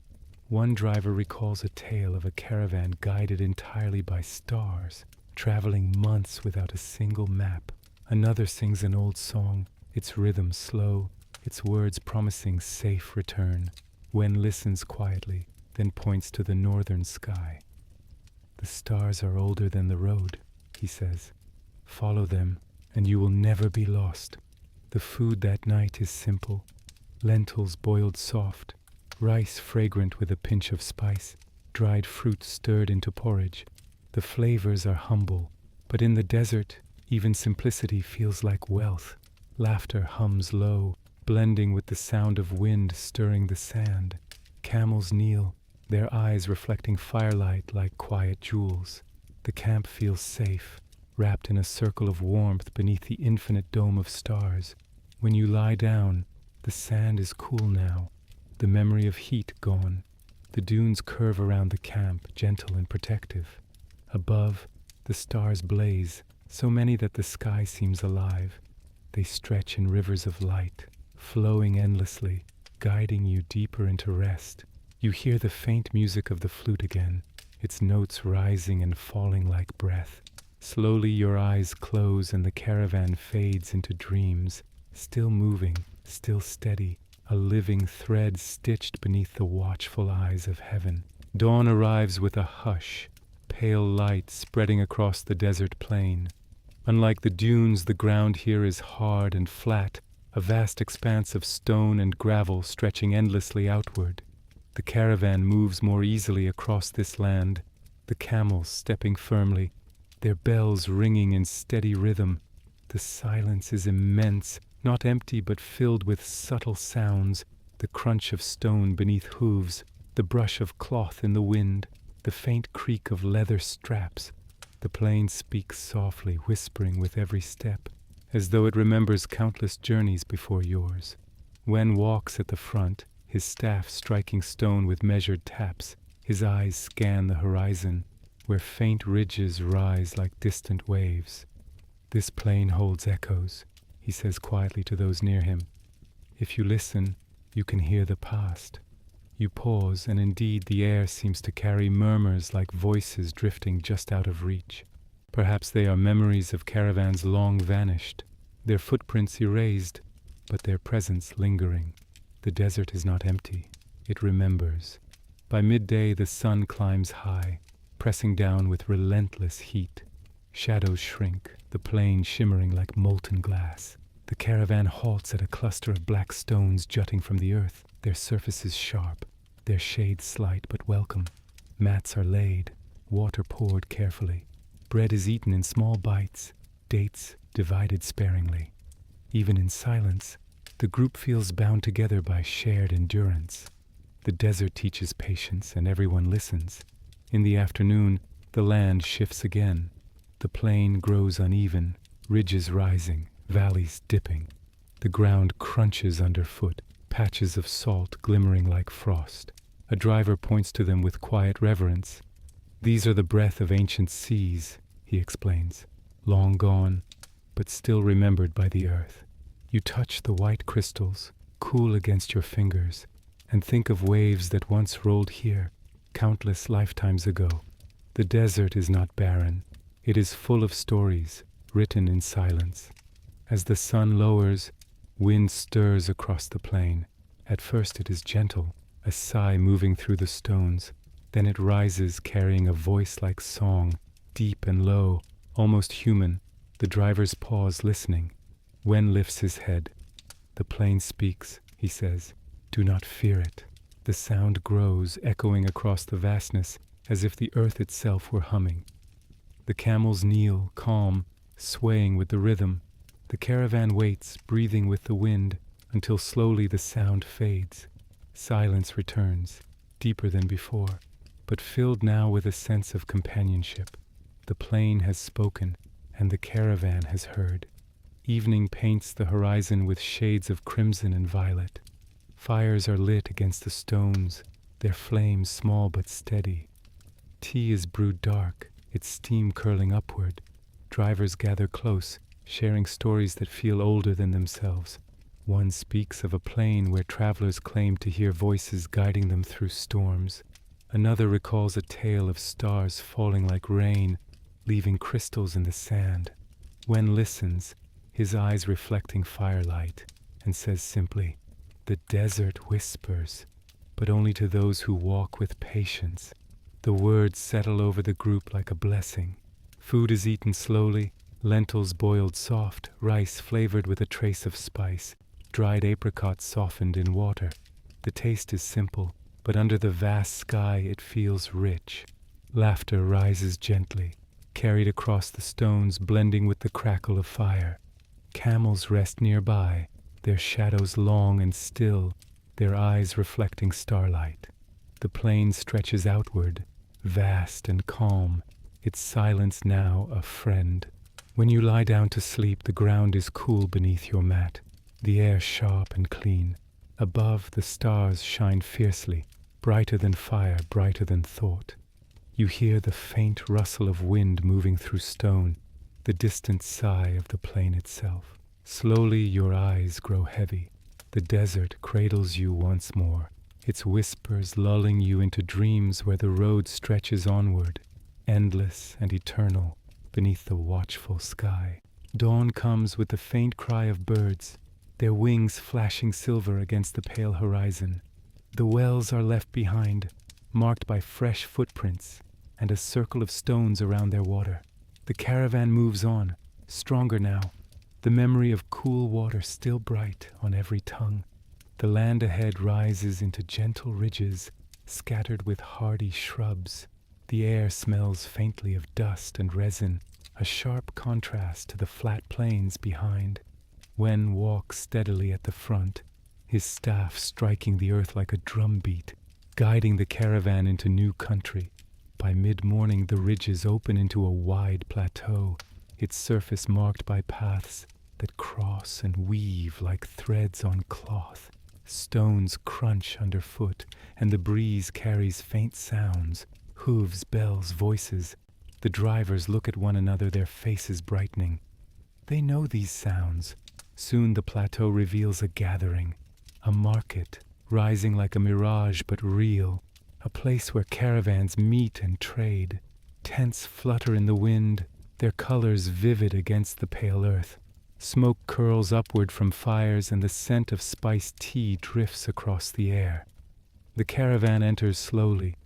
One driver recalls a tale of a caravan guided entirely by stars, traveling months without a single map. Another sings an old song, its rhythm slow, its words promising safe return. Wen listens quietly, then points to the northern sky. The stars are older than the road, he says. Follow them, and you will never be lost. The food that night is simple, lentils boiled soft, rice fragrant with a pinch of spice, dried fruit stirred into porridge. The flavors are humble, but in the desert, even simplicity feels like wealth. Laughter hums low, blending with the sound of wind stirring the sand. Camels kneel, their eyes reflecting firelight like quiet jewels. The camp feels safe, wrapped in a circle of warmth beneath the infinite dome of stars. When you lie down, the sand is cool now, the memory of heat gone. The dunes curve around the camp, gentle and protective. Above, the stars blaze, so many that the sky seems alive. They stretch in rivers of light, flowing endlessly, guiding you deeper into rest. You hear the faint music of the flute again, its notes rising and falling like breath. Slowly your eyes close and the caravan fades into dreams, still moving, still steady, a living thread stitched beneath the watchful eyes of heaven. Dawn arrives with a hush, pale light spreading across the desert plain. Unlike the dunes, the ground here is hard and flat, a vast expanse of stone and gravel stretching endlessly outward. The caravan moves more easily across this land, the camels stepping firmly, their bells ringing in steady rhythm. The silence is immense, not empty but filled with subtle sounds, the crunch of stone beneath hooves, the brush of cloth in the wind, the faint creak of leather straps. The plain speaks softly, whispering with every step, as though it remembers countless journeys before yours. Wen walks at the front, his staff striking stone with measured taps. His eyes scan the horizon, where faint ridges rise like distant waves. This plain holds echoes, he says quietly to those near him. If you listen, you can hear the past. You pause, and indeed the air seems to carry murmurs like voices drifting just out of reach. Perhaps they are memories of caravans long vanished, their footprints erased, but their presence lingering. The desert is not empty, it remembers. By midday the sun climbs high, pressing down with relentless heat. Shadows shrink, the plain shimmering like molten glass. The caravan halts at a cluster of black stones jutting from the earth, their surfaces sharp, their shades slight but welcome. Mats are laid, water poured carefully. Bread is eaten in small bites, dates divided sparingly. Even in silence, the group feels bound together by shared endurance. The desert teaches patience, and everyone listens. In the afternoon, the land shifts again. The plain grows uneven, ridges rising, valleys dipping. The ground crunches underfoot, patches of salt glimmering like frost. A driver points to them with quiet reverence. These are the breath of ancient seas, he explains, long gone, but still remembered by the earth. You touch the white crystals, cool against your fingers, and think of waves that once rolled here, countless lifetimes ago. The desert is not barren. It is full of stories, written in silence. As the sun lowers, wind stirs across the plain. At first it is gentle, a sigh moving through the stones. Then it rises, carrying a voice like song, deep and low, almost human. The drivers pause, listening. Wen lifts his head. The plain speaks, he says. Do not fear it. The sound grows, echoing across the vastness, as if the earth itself were humming. The camels kneel, calm, swaying with the rhythm. The caravan waits, breathing with the wind, until slowly the sound fades. Silence returns, deeper than before, but filled now with a sense of companionship. The plain has spoken, and the caravan has heard. Evening paints the horizon with shades of crimson and violet. Fires are lit against the stones, their flames small but steady. Tea is brewed dark, its steam curling upward. Drivers gather close, sharing stories that feel older than themselves. One speaks of a plain where travelers claim to hear voices guiding them through storms. Another recalls a tale of stars falling like rain, leaving crystals in the sand. Wen listens, his eyes reflecting firelight, and says simply, "The desert whispers, but only to those who walk with patience." The words settle over the group like a blessing. Food is eaten slowly, lentils boiled soft, rice flavored with a trace of spice, dried apricots softened in water. The taste is simple, but under the vast sky it feels rich. Laughter rises gently, carried across the stones, blending with the crackle of fire. Camels rest nearby, their shadows long and still, their eyes reflecting starlight. The plain stretches outward, vast and calm, its silence now a friend. When you lie down to sleep, the ground is cool beneath your mat, the air sharp and clean. Above, the stars shine fiercely, brighter than fire, brighter than thought. You hear the faint rustle of wind moving through stone, the distant sigh of the plain itself. Slowly your eyes grow heavy. The desert cradles you once more, its whispers lulling you into dreams where the road stretches onward, endless and eternal, beneath the watchful sky. Dawn comes with the faint cry of birds, their wings flashing silver against the pale horizon. The wells are left behind, marked by fresh footprints and a circle of stones around their water. The caravan moves on, stronger now, the memory of cool water still bright on every tongue. The land ahead rises into gentle ridges, scattered with hardy shrubs. The air smells faintly of dust and resin, a sharp contrast to the flat plains behind. Wen walks steadily at the front, his staff striking the earth like a drumbeat, guiding the caravan into new country. By mid-morning the ridges open into a wide plateau, its surface marked by paths that cross and weave like threads on cloth. Stones crunch underfoot, and the breeze carries faint sounds, hooves, bells, voices. The drivers look at one another, their faces brightening. They know these sounds. Soon the plateau reveals a gathering, a market, rising like a mirage but real, a place where caravans meet and trade. Tents flutter in the wind, their colors vivid against the pale earth. Smoke curls upward from fires, and the scent of spiced tea drifts across the air. The caravan enters slowly,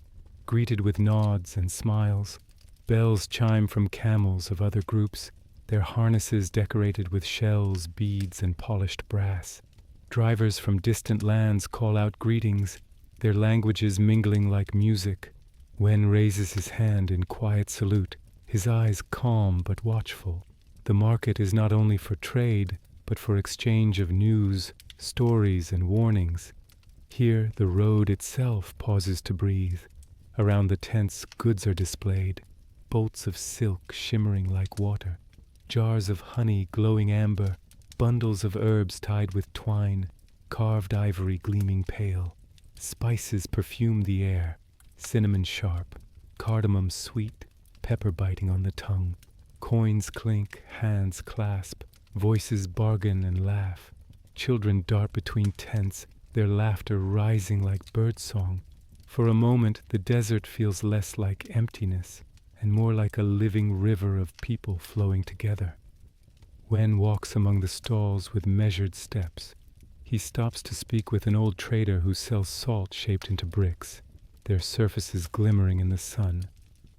greeted with nods and smiles. Bells chime from camels of other groups, their harnesses decorated with shells, beads, and polished brass. Drivers from distant lands call out greetings, their languages mingling like music. Wen raises his hand in quiet salute, his eyes calm but watchful. The market is not only for trade, but for exchange of news, stories, and warnings. Here, the road itself pauses to breathe. Around the tents, goods are displayed, bolts of silk shimmering like water, jars of honey glowing amber, bundles of herbs tied with twine, carved ivory gleaming pale. Spices perfume the air, cinnamon sharp, cardamom sweet, pepper biting on the tongue. Coins clink, hands clasp, voices bargain and laugh. Children dart between tents, their laughter rising like birdsong. For a moment, the desert feels less like emptiness and more like a living river of people flowing together. Wen walks among the stalls with measured steps. He stops to speak with an old trader who sells salt shaped into bricks, their surfaces glimmering in the sun.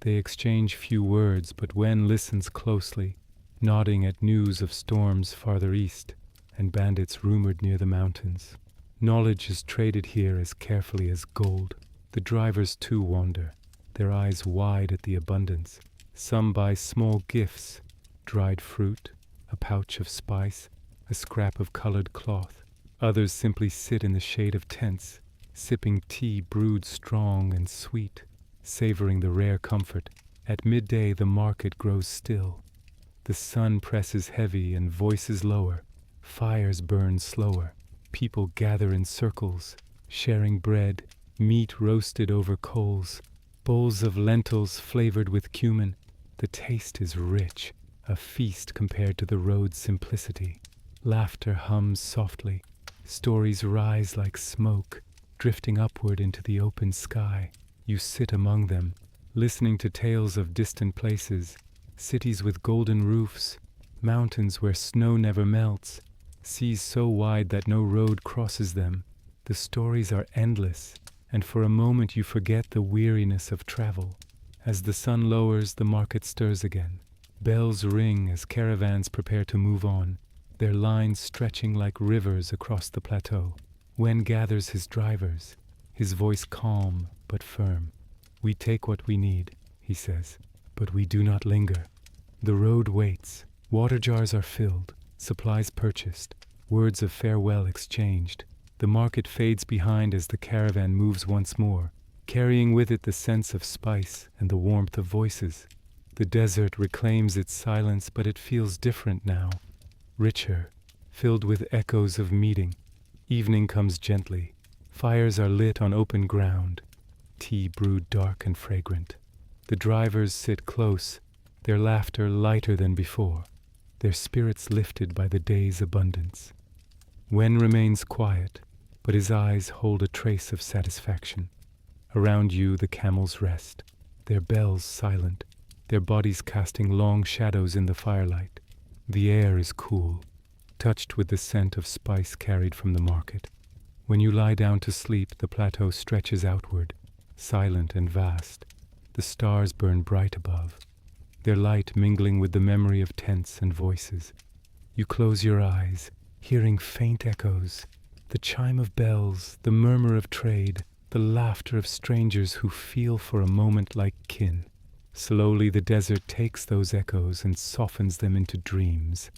They exchange few words, but Wen listens closely, nodding at news of storms farther east and bandits rumored near the mountains. Knowledge is traded here as carefully as gold. The drivers too wander, their eyes wide at the abundance. Some buy small gifts, dried fruit, a pouch of spice, a scrap of colored cloth. Others simply sit in the shade of tents, sipping tea brewed strong and sweet, savoring the rare comfort. At midday the market grows still. The sun presses heavy and voices lower. Fires burn slower. People gather in circles, sharing bread, meat roasted over coals, bowls of lentils flavored with cumin. The taste is rich, a feast compared to the road's simplicity. Laughter hums softly. Stories rise like smoke, drifting upward into the open sky. You sit among them, listening to tales of distant places, Cities with golden roofs, mountains where snow never melts, seas so wide that no road crosses them. The stories are endless, and for a moment you forget the weariness of travel. As the sun lowers, the market stirs again. Bells ring as caravans prepare to move on, their lines stretching like rivers across the plateau. Wen gathers his drivers, his voice calm but firm. "We take what we need," he says, "but we do not linger." The road waits. Water jars are filled, supplies purchased, words of farewell exchanged. The market fades behind as the caravan moves once more, carrying with it the sense of spice and the warmth of voices. The desert reclaims its silence, but it feels different now, richer, filled with echoes of meeting. Evening comes gently. Fires are lit on open ground, tea brewed dark and fragrant. The drivers sit close, their laughter lighter than before, their spirits lifted by the day's abundance. Wen remains quiet, but his eyes hold a trace of satisfaction. Around you the camels rest, their bells silent, their bodies casting long shadows in the firelight. The air is cool, touched with the scent of spice carried from the market. When you lie down to sleep, the plateau stretches outward, silent and vast. The stars burn bright above, their light mingling with the memory of tents and voices. You close your eyes, hearing faint echoes, the chime of bells, the murmur of trade, the laughter of strangers who feel for a moment like kin. Slowly the desert takes those echoes and softens them into dreams,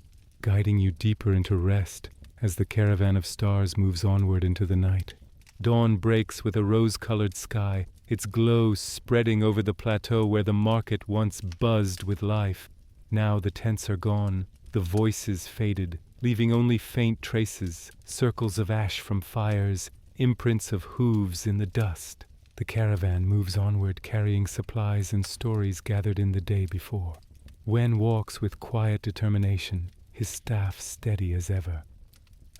guiding you deeper into rest as the caravan of stars moves onward into the night. Dawn breaks with a rose-colored sky, its glow spreading over the plateau where the market once buzzed with life. Now the tents are gone, the voices faded, leaving only faint traces, circles of ash from fires, imprints of hooves in the dust. The caravan moves onward, carrying supplies and stories gathered in the day before. Wen walks with quiet determination, his staff steady as ever.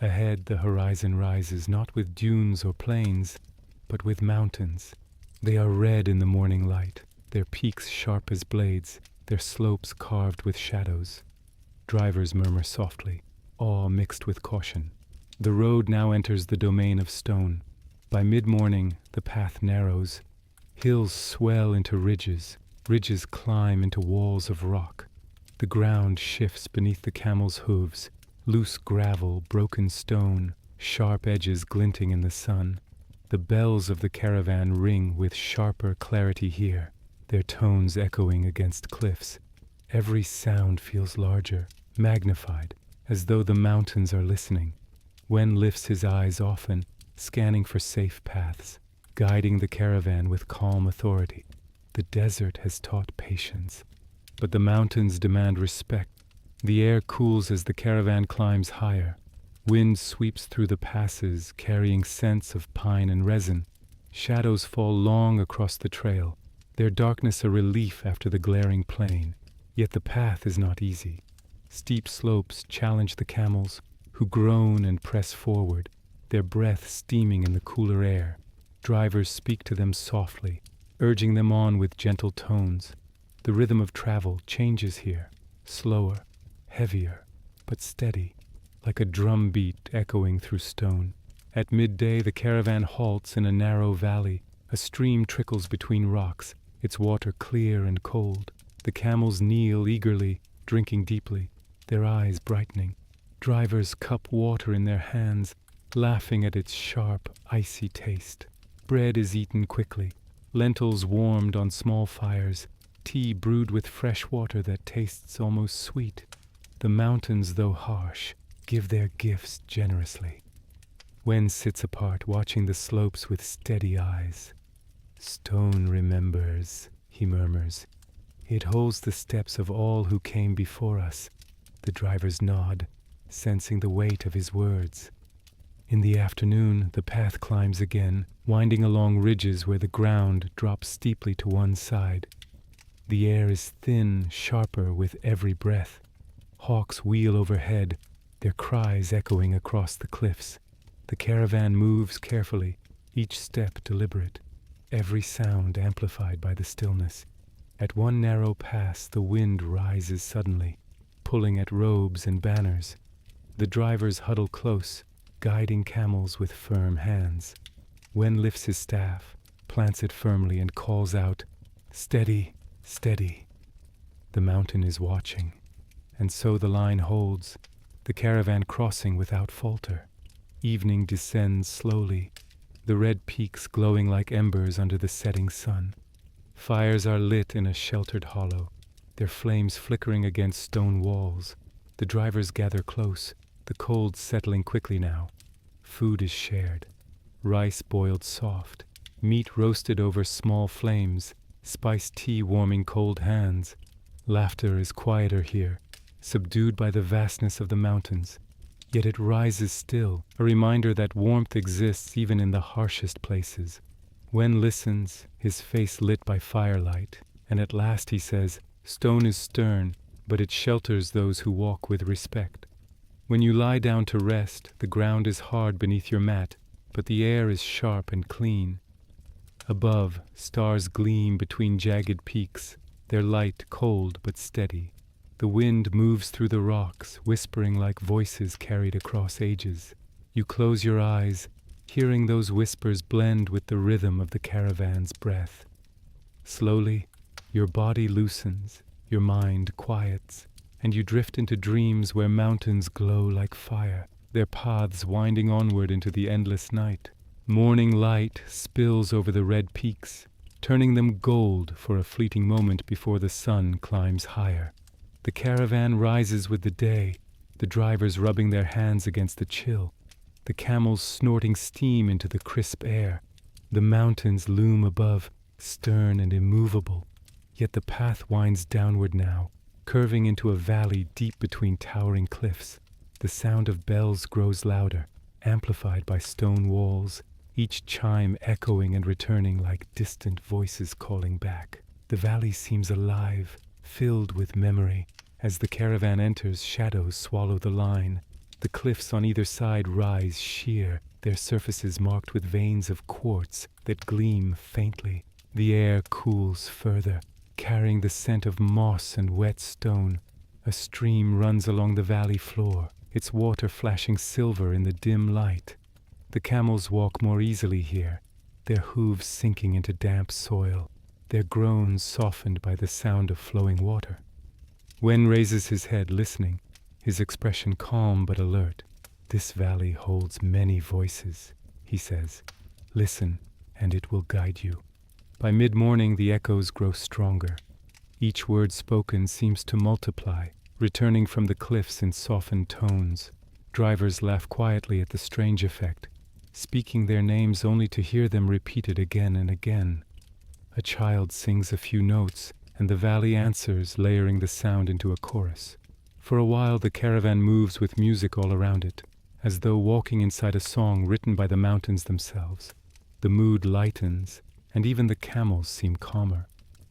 Ahead the horizon rises, not with dunes or plains, but with mountains. They are red in the morning light, their peaks sharp as blades, their slopes carved with shadows. Drivers murmur softly, awe mixed with caution. The road now enters the domain of stone. By mid-morning, the path narrows. Hills swell into ridges. Ridges climb into walls of rock. The ground shifts beneath the camel's hooves. Loose gravel, broken stone, sharp edges glinting in the sun. The bells of the caravan ring with sharper clarity here, their tones echoing against cliffs. Every sound feels larger, magnified, as though the mountains are listening. Wen lifts his eyes often, scanning for safe paths, guiding the caravan with calm authority. The desert has taught patience, but the mountains demand respect. The air cools as the caravan climbs higher. Wind sweeps through the passes, carrying scents of pine and resin. Shadows fall long across the trail, their darkness a relief after the glaring plain. Yet the path is not easy. Steep slopes challenge the camels, who groan and press forward, their breath steaming in the cooler air. Drivers speak to them softly, urging them on with gentle tones. The rhythm of travel changes here, slower, heavier, but steady, like a drum beat echoing through stone. At midday, the caravan halts in a narrow valley. A stream trickles between rocks, its water clear and cold. The camels kneel eagerly, drinking deeply, their eyes brightening. Drivers cup water in their hands, laughing at its sharp, icy taste. Bread is eaten quickly, lentils warmed on small fires, tea brewed with fresh water that tastes almost sweet. The mountains, though harsh, give their gifts generously. Wen sits apart, watching the slopes with steady eyes. "Stone remembers," he murmurs. "It holds the steps of all who came before us." The drivers nod, sensing the weight of his words. In the afternoon, the path climbs again, winding along ridges where the ground drops steeply to one side. The air is thin, sharper with every breath. Hawks wheel overhead, their cries echoing across the cliffs. The caravan moves carefully, each step deliberate, every sound amplified by the stillness. At one narrow pass, the wind rises suddenly, pulling at robes and banners. The drivers huddle close, guiding camels with firm hands. Wen lifts his staff, plants it firmly, and calls out, "Steady, steady." The mountain is watching, and so the line holds, the caravan crossing without falter. Evening descends slowly, the red peaks glowing like embers under the setting sun. Fires are lit in a sheltered hollow, their flames flickering against stone walls. The drivers gather close, the cold settling quickly now. Food is shared. Rice boiled soft, meat roasted over small flames, spiced tea warming cold hands. Laughter is quieter here, subdued by the vastness of the mountains. Yet it rises still, a reminder that warmth exists even in the harshest places. Wen listens, his face lit by firelight, and at last he says, "Stone is stern, but it shelters those who walk with respect. When you lie down to rest, the ground is hard beneath your mat, but the air is sharp and clean. Above, stars gleam between jagged peaks, their light cold but steady. The wind moves through the rocks, whispering like voices carried across ages. You close your eyes, hearing those whispers blend with the rhythm of the caravan's breath. Slowly, your body loosens, your mind quiets, and you drift into dreams where mountains glow like fire, their paths winding onward into the endless night. Morning light spills over the red peaks, turning them gold for a fleeting moment before the sun climbs higher. The caravan rises with the day, the drivers rubbing their hands against the chill, the camels snorting steam into the crisp air. The mountains loom above, stern and immovable, yet the path winds downward now, curving into a valley deep between towering cliffs. The sound of bells grows louder, amplified by stone walls, each chime echoing and returning like distant voices calling back. The valley seems alive, filled with memory. As the caravan enters, shadows swallow the line. The cliffs on either side rise sheer, their surfaces marked with veins of quartz that gleam faintly. The air cools further, carrying the scent of moss and wet stone. A stream runs along the valley floor, its water flashing silver in the dim light. The camels walk more easily here, their hooves sinking into damp soil, their groans softened by the sound of flowing water. Wen raises his head, listening, his expression calm but alert. "This valley holds many voices," he says. "Listen, and it will guide you." By mid-morning, the echoes grow stronger. Each word spoken seems to multiply, returning from the cliffs in softened tones. Drivers laugh quietly at the strange effect, speaking their names only to hear them repeated again and again. A child sings a few notes, and the valley answers, layering the sound into a chorus. For a while the caravan moves with music all around it, as though walking inside a song written by the mountains themselves. The mood lightens, and even the camels seem calmer,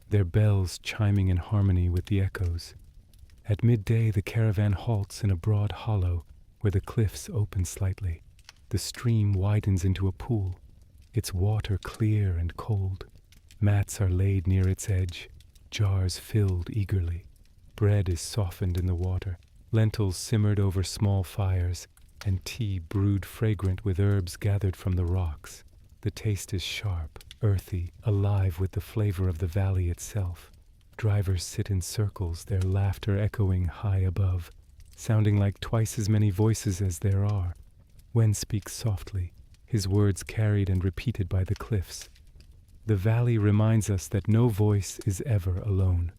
their bells chiming in harmony with the echoes. At midday the caravan halts in a broad hollow where the cliffs open slightly. The stream widens into a pool, its water clear and cold. Mats are laid near its edge, jars filled eagerly. Bread is softened in the water, lentils simmered over small fires, and tea brewed fragrant with herbs gathered from the rocks. The taste is sharp, earthy, alive with the flavor of the valley itself. Drivers sit in circles, their laughter echoing high above, sounding like twice as many voices as there are. Wen speaks softly, his words carried and repeated by the cliffs. The valley reminds us that no voice is ever alone.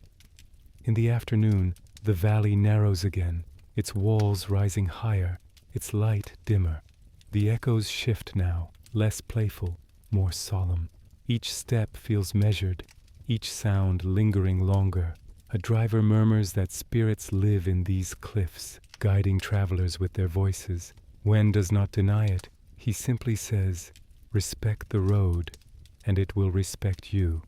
In the afternoon, the valley narrows again, its walls rising higher, its light dimmer. The echoes shift now, less playful, more solemn. Each step feels measured, each sound lingering longer. A driver murmurs that spirits live in these cliffs, guiding travelers with their voices. Wen does not deny it. He simply says, "Respect the road, and it will respect you."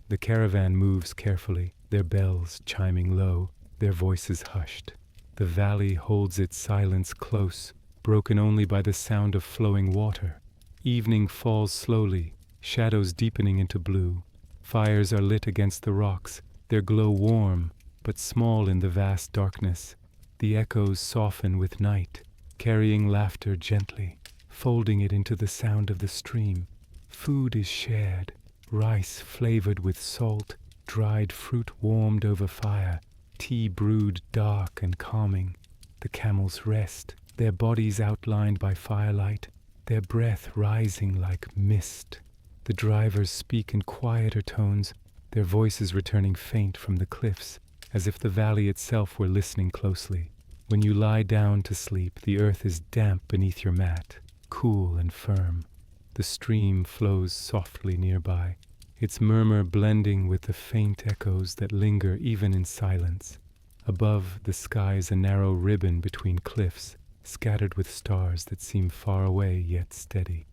The caravan moves carefully, their bells chiming low, their voices hushed. The valley holds its silence close, broken only by the sound of flowing water. Evening falls slowly, shadows deepening into blue. Fires are lit against the rocks, their glow warm, but small in the vast darkness. The echoes soften with night, carrying laughter gently, folding it into the sound of the stream. Food is shared, rice flavored with salt, dried fruit warmed over fire, tea brewed dark and calming. The camels rest, their bodies outlined by firelight, their breath rising like mist. The drivers speak in quieter tones, their voices returning faint from the cliffs, as if the valley itself were listening closely. When you lie down to sleep, the earth is damp beneath your mat, cool and firm. The stream flows softly nearby, its murmur blending with the faint echoes that linger even in silence. Above, the sky is a narrow ribbon between cliffs, scattered with stars that seem far away yet steady.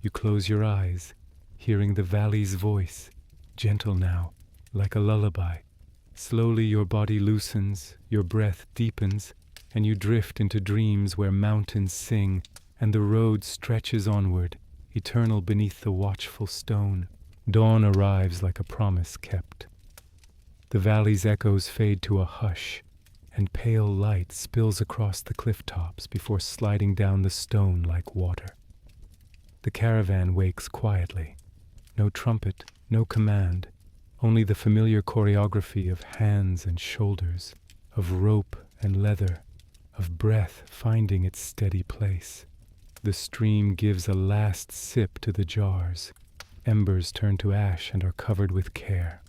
You close your eyes, hearing the valley's voice, gentle now, like a lullaby. Slowly your body loosens, your breath deepens, and you drift into dreams where mountains sing and the road stretches onward, eternal beneath the watchful stone. Dawn arrives like a promise kept. The valley's echoes fade to a hush, and pale light spills across the cliff tops before sliding down the stone like water. The caravan wakes quietly. No trumpet, no command, only the familiar choreography of hands and shoulders, of rope and leather, of breath finding its steady place. The stream gives a last sip to the jars. Embers turn to ash and are covered with care.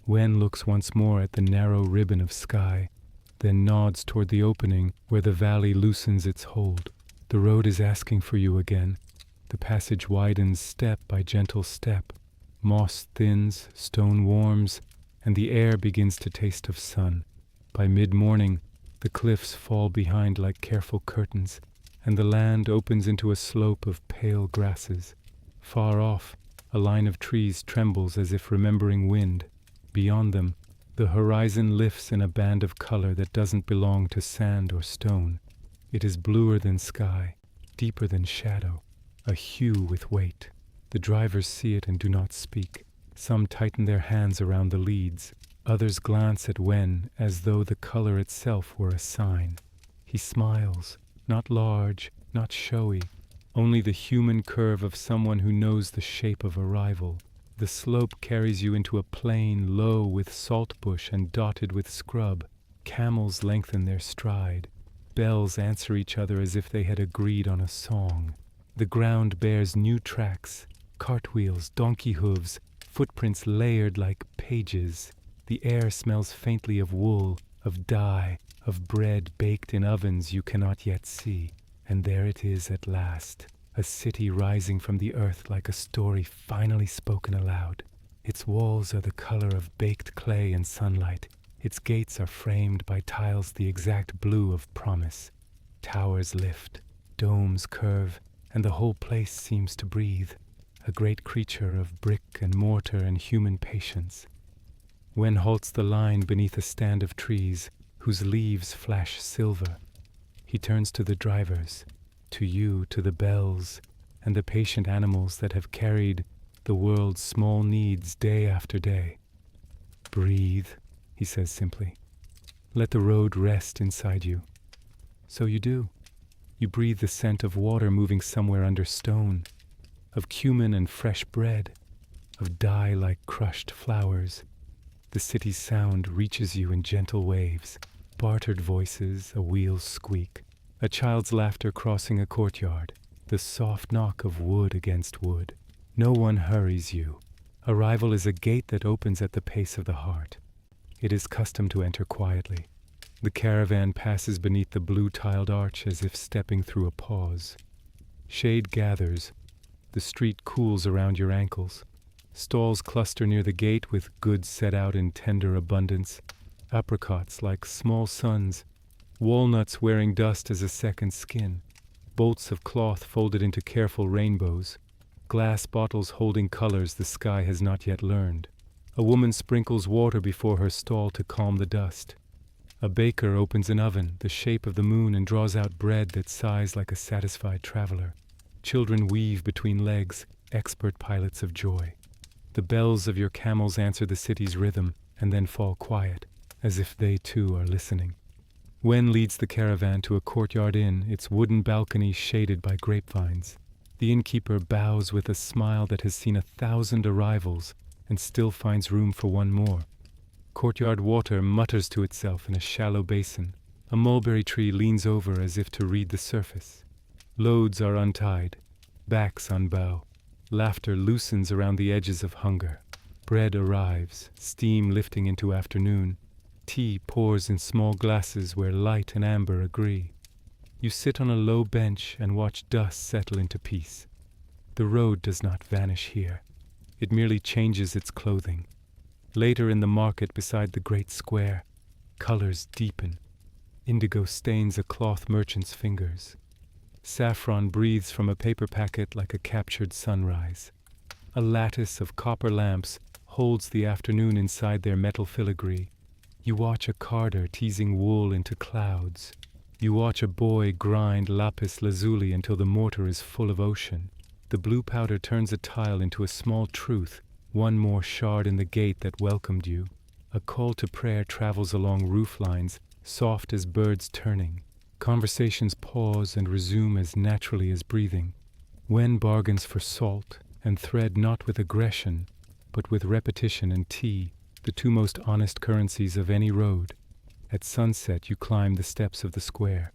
Wen looks once more at the narrow ribbon of sky, then nods toward the opening where the valley loosens its hold. The road is asking for you again. The passage widens step by gentle step. Moss thins, stone warms, and the air begins to taste of sun. By mid-morning, the cliffs fall behind like careful curtains, and the land opens into a slope of pale grasses. Far off, a line of trees trembles as if remembering wind. Beyond them, the horizon lifts in a band of color that doesn't belong to sand or stone. It is bluer than sky, deeper than shadow, a hue with weight. The drivers see it and do not speak. Some tighten their hands around the leads. Others glance at Wen as though the color itself were a sign. He smiles, not large, not showy, only the human curve of someone who knows the shape of arrival. The slope carries you into a plain low with saltbush and dotted with scrub. Camels lengthen their stride. Bells answer each other as if they had agreed on a song. The ground bears new tracks, cartwheels, donkey hooves, footprints layered like pages. The air smells faintly of wool, of dye, of bread baked in ovens you cannot yet see. And there it is at last, a city rising from the earth like a story finally spoken aloud. Its walls are the color of baked clay and sunlight. Its gates are framed by tiles the exact blue of promise. Towers lift, domes curve, and the whole place seems to breathe, a great creature of brick and mortar and human patience. Wen halts the line beneath a stand of trees whose leaves flash silver. He turns to the drivers, to you, to the bells, and the patient animals that have carried the world's small needs day after day. Breathe, he says simply. Let the road rest inside you. So you do. You breathe the scent of water moving somewhere under stone, of cumin and fresh bread, of dye like crushed flowers. The city's sound reaches you in gentle waves, bartered voices, a wheel's squeak, a child's laughter crossing a courtyard, the soft knock of wood against wood. No one hurries you. Arrival is a gate that opens at the pace of the heart. It is custom to enter quietly. The caravan passes beneath the blue-tiled arch as if stepping through a pause. Shade gathers. The street cools around your ankles. Stalls cluster near the gate with goods set out in tender abundance. Apricots like small suns. Walnuts wearing dust as a second skin. Bolts of cloth folded into careful rainbows. Glass bottles holding colors the sky has not yet learned. A woman sprinkles water before her stall to calm the dust. A baker opens an oven, the shape of the moon, and draws out bread that sighs like a satisfied traveler. Children weave between legs, expert pilots of joy. The bells of your camels answer the city's rhythm and then fall quiet, as if they too are listening. Wen leads the caravan to a courtyard inn, its wooden balcony shaded by grapevines. The innkeeper bows with a smile that has seen 1,000 arrivals and still finds room for one more. Courtyard water mutters to itself in a shallow basin. A mulberry tree leans over as if to read the surface. Loads are untied, backs unbow. Laughter loosens around the edges of hunger. Bread arrives, steam lifting into afternoon. Tea pours in small glasses where light and amber agree. You sit on a low bench and watch dust settle into peace. The road does not vanish here. It merely changes its clothing. Later in the market beside the great square, colors deepen. Indigo stains a cloth merchant's fingers. Saffron breathes from a paper packet like a captured sunrise. A lattice of copper lamps holds the afternoon inside their metal filigree. You watch a carder teasing wool into clouds. You watch a boy grind lapis lazuli until the mortar is full of ocean. The blue powder turns a tile into a small truth, one more shard in the gate that welcomed you. A call to prayer travels along roof lines, soft as birds turning. Conversations pause and resume as naturally as breathing. Wen bargains for salt and thread not with aggression, but with repetition and tea, the two most honest currencies of any road. At sunset you climb the steps of the square.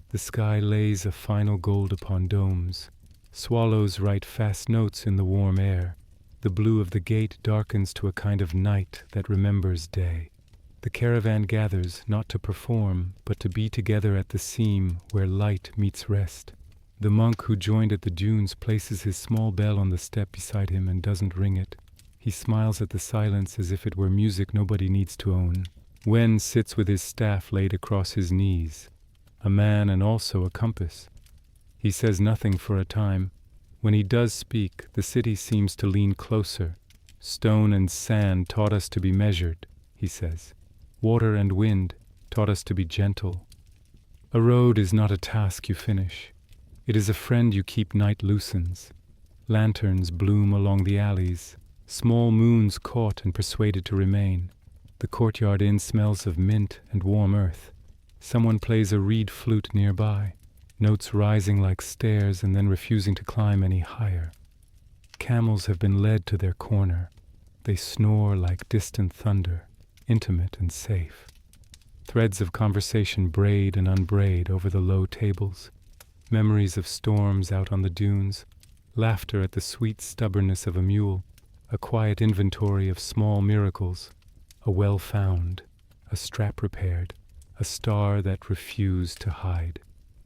The sky lays a final gold upon domes. Swallows write fast notes in the warm air. The blue of the gate darkens to a kind of night that remembers day. The caravan gathers not to perform, but to be together at the seam where light meets rest. The monk who joined at the dunes places his small bell on the step beside him and doesn't ring it. He smiles at the silence as if it were music nobody needs to own. Wen sits with his staff laid across his knees, a man and also a compass. He says nothing for a time. When he does speak, the city seems to lean closer. Stone and sand taught us to be measured, he says. Water and wind taught us to be gentle. A road is not a task you finish. It is a friend you keep night loosens. Lanterns bloom along the alleys, small moons caught and persuaded to remain. The courtyard inn smells of mint and warm earth. Someone plays a reed flute nearby, notes rising like stairs and then refusing to climb any higher. Camels have been led to their corner. They snore like distant thunder, intimate and safe. Threads of conversation braid and unbraid over the low tables. Memories of storms out on the dunes, laughter at the sweet stubbornness of a mule, a quiet inventory of small miracles, a well found, a strap repaired, a star that refused to hide.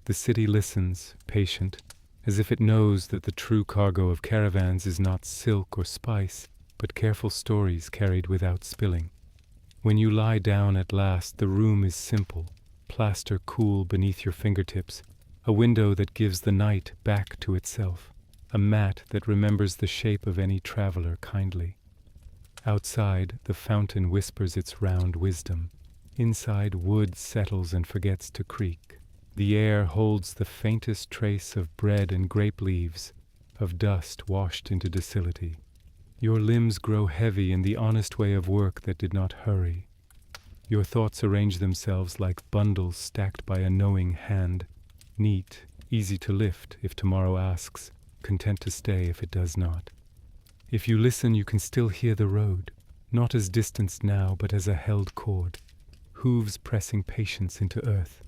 The city listens, patient, as if it knows that the true cargo of caravans is not silk or spice, but careful stories carried without spilling. When you lie down at last, the room is simple, plaster cool beneath your fingertips, a window that gives the night back to itself, a mat that remembers the shape of any traveler kindly. Outside, the fountain whispers its round wisdom. Inside, wood settles and forgets to creak. The air holds the faintest trace of bread and grape leaves, of dust washed into docility. Your limbs grow heavy in the honest way of work that did not hurry. Your thoughts arrange themselves like bundles stacked by a knowing hand, neat, easy to lift if tomorrow asks, content to stay if it does not. If you listen, you can still hear the road, not as distanced now, but as a held chord. Hooves pressing patience into earth.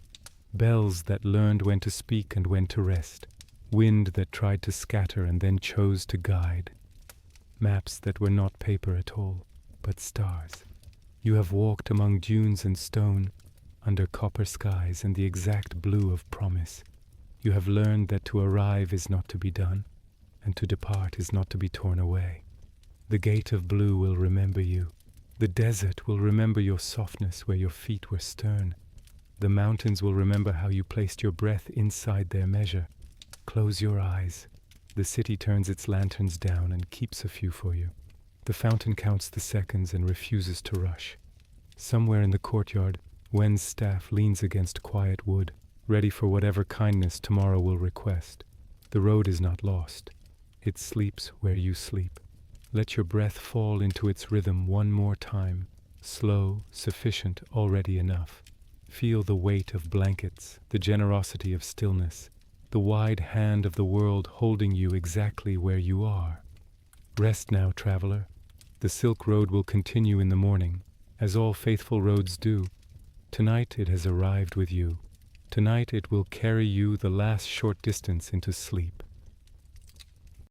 Bells that learned when to speak and when to rest. Wind that tried to scatter and then chose to guide. Maps that were not paper at all, but stars. You have walked among dunes and stone, under copper skies and the exact blue of promise. You have learned that to arrive is not to be done, and to depart is not to be torn away. The gate of blue will remember you. The desert will remember your softness where your feet were stern. The mountains will remember how you placed your breath inside their measure. Close your eyes. The city turns its lanterns down and keeps a few for you. The fountain counts the seconds and refuses to rush. Somewhere in the courtyard, Wen's staff leans against quiet wood, ready for whatever kindness tomorrow will request. The road is not lost. It sleeps where you sleep. Let your breath fall into its rhythm one more time. Slow, sufficient, already enough. Feel the weight of blankets, the generosity of stillness, the wide hand of the world holding you exactly where you are. Rest now, traveler. The Silk Road will continue in the morning, as all faithful roads do. Tonight it has arrived with you. Tonight it will carry you the last short distance into sleep.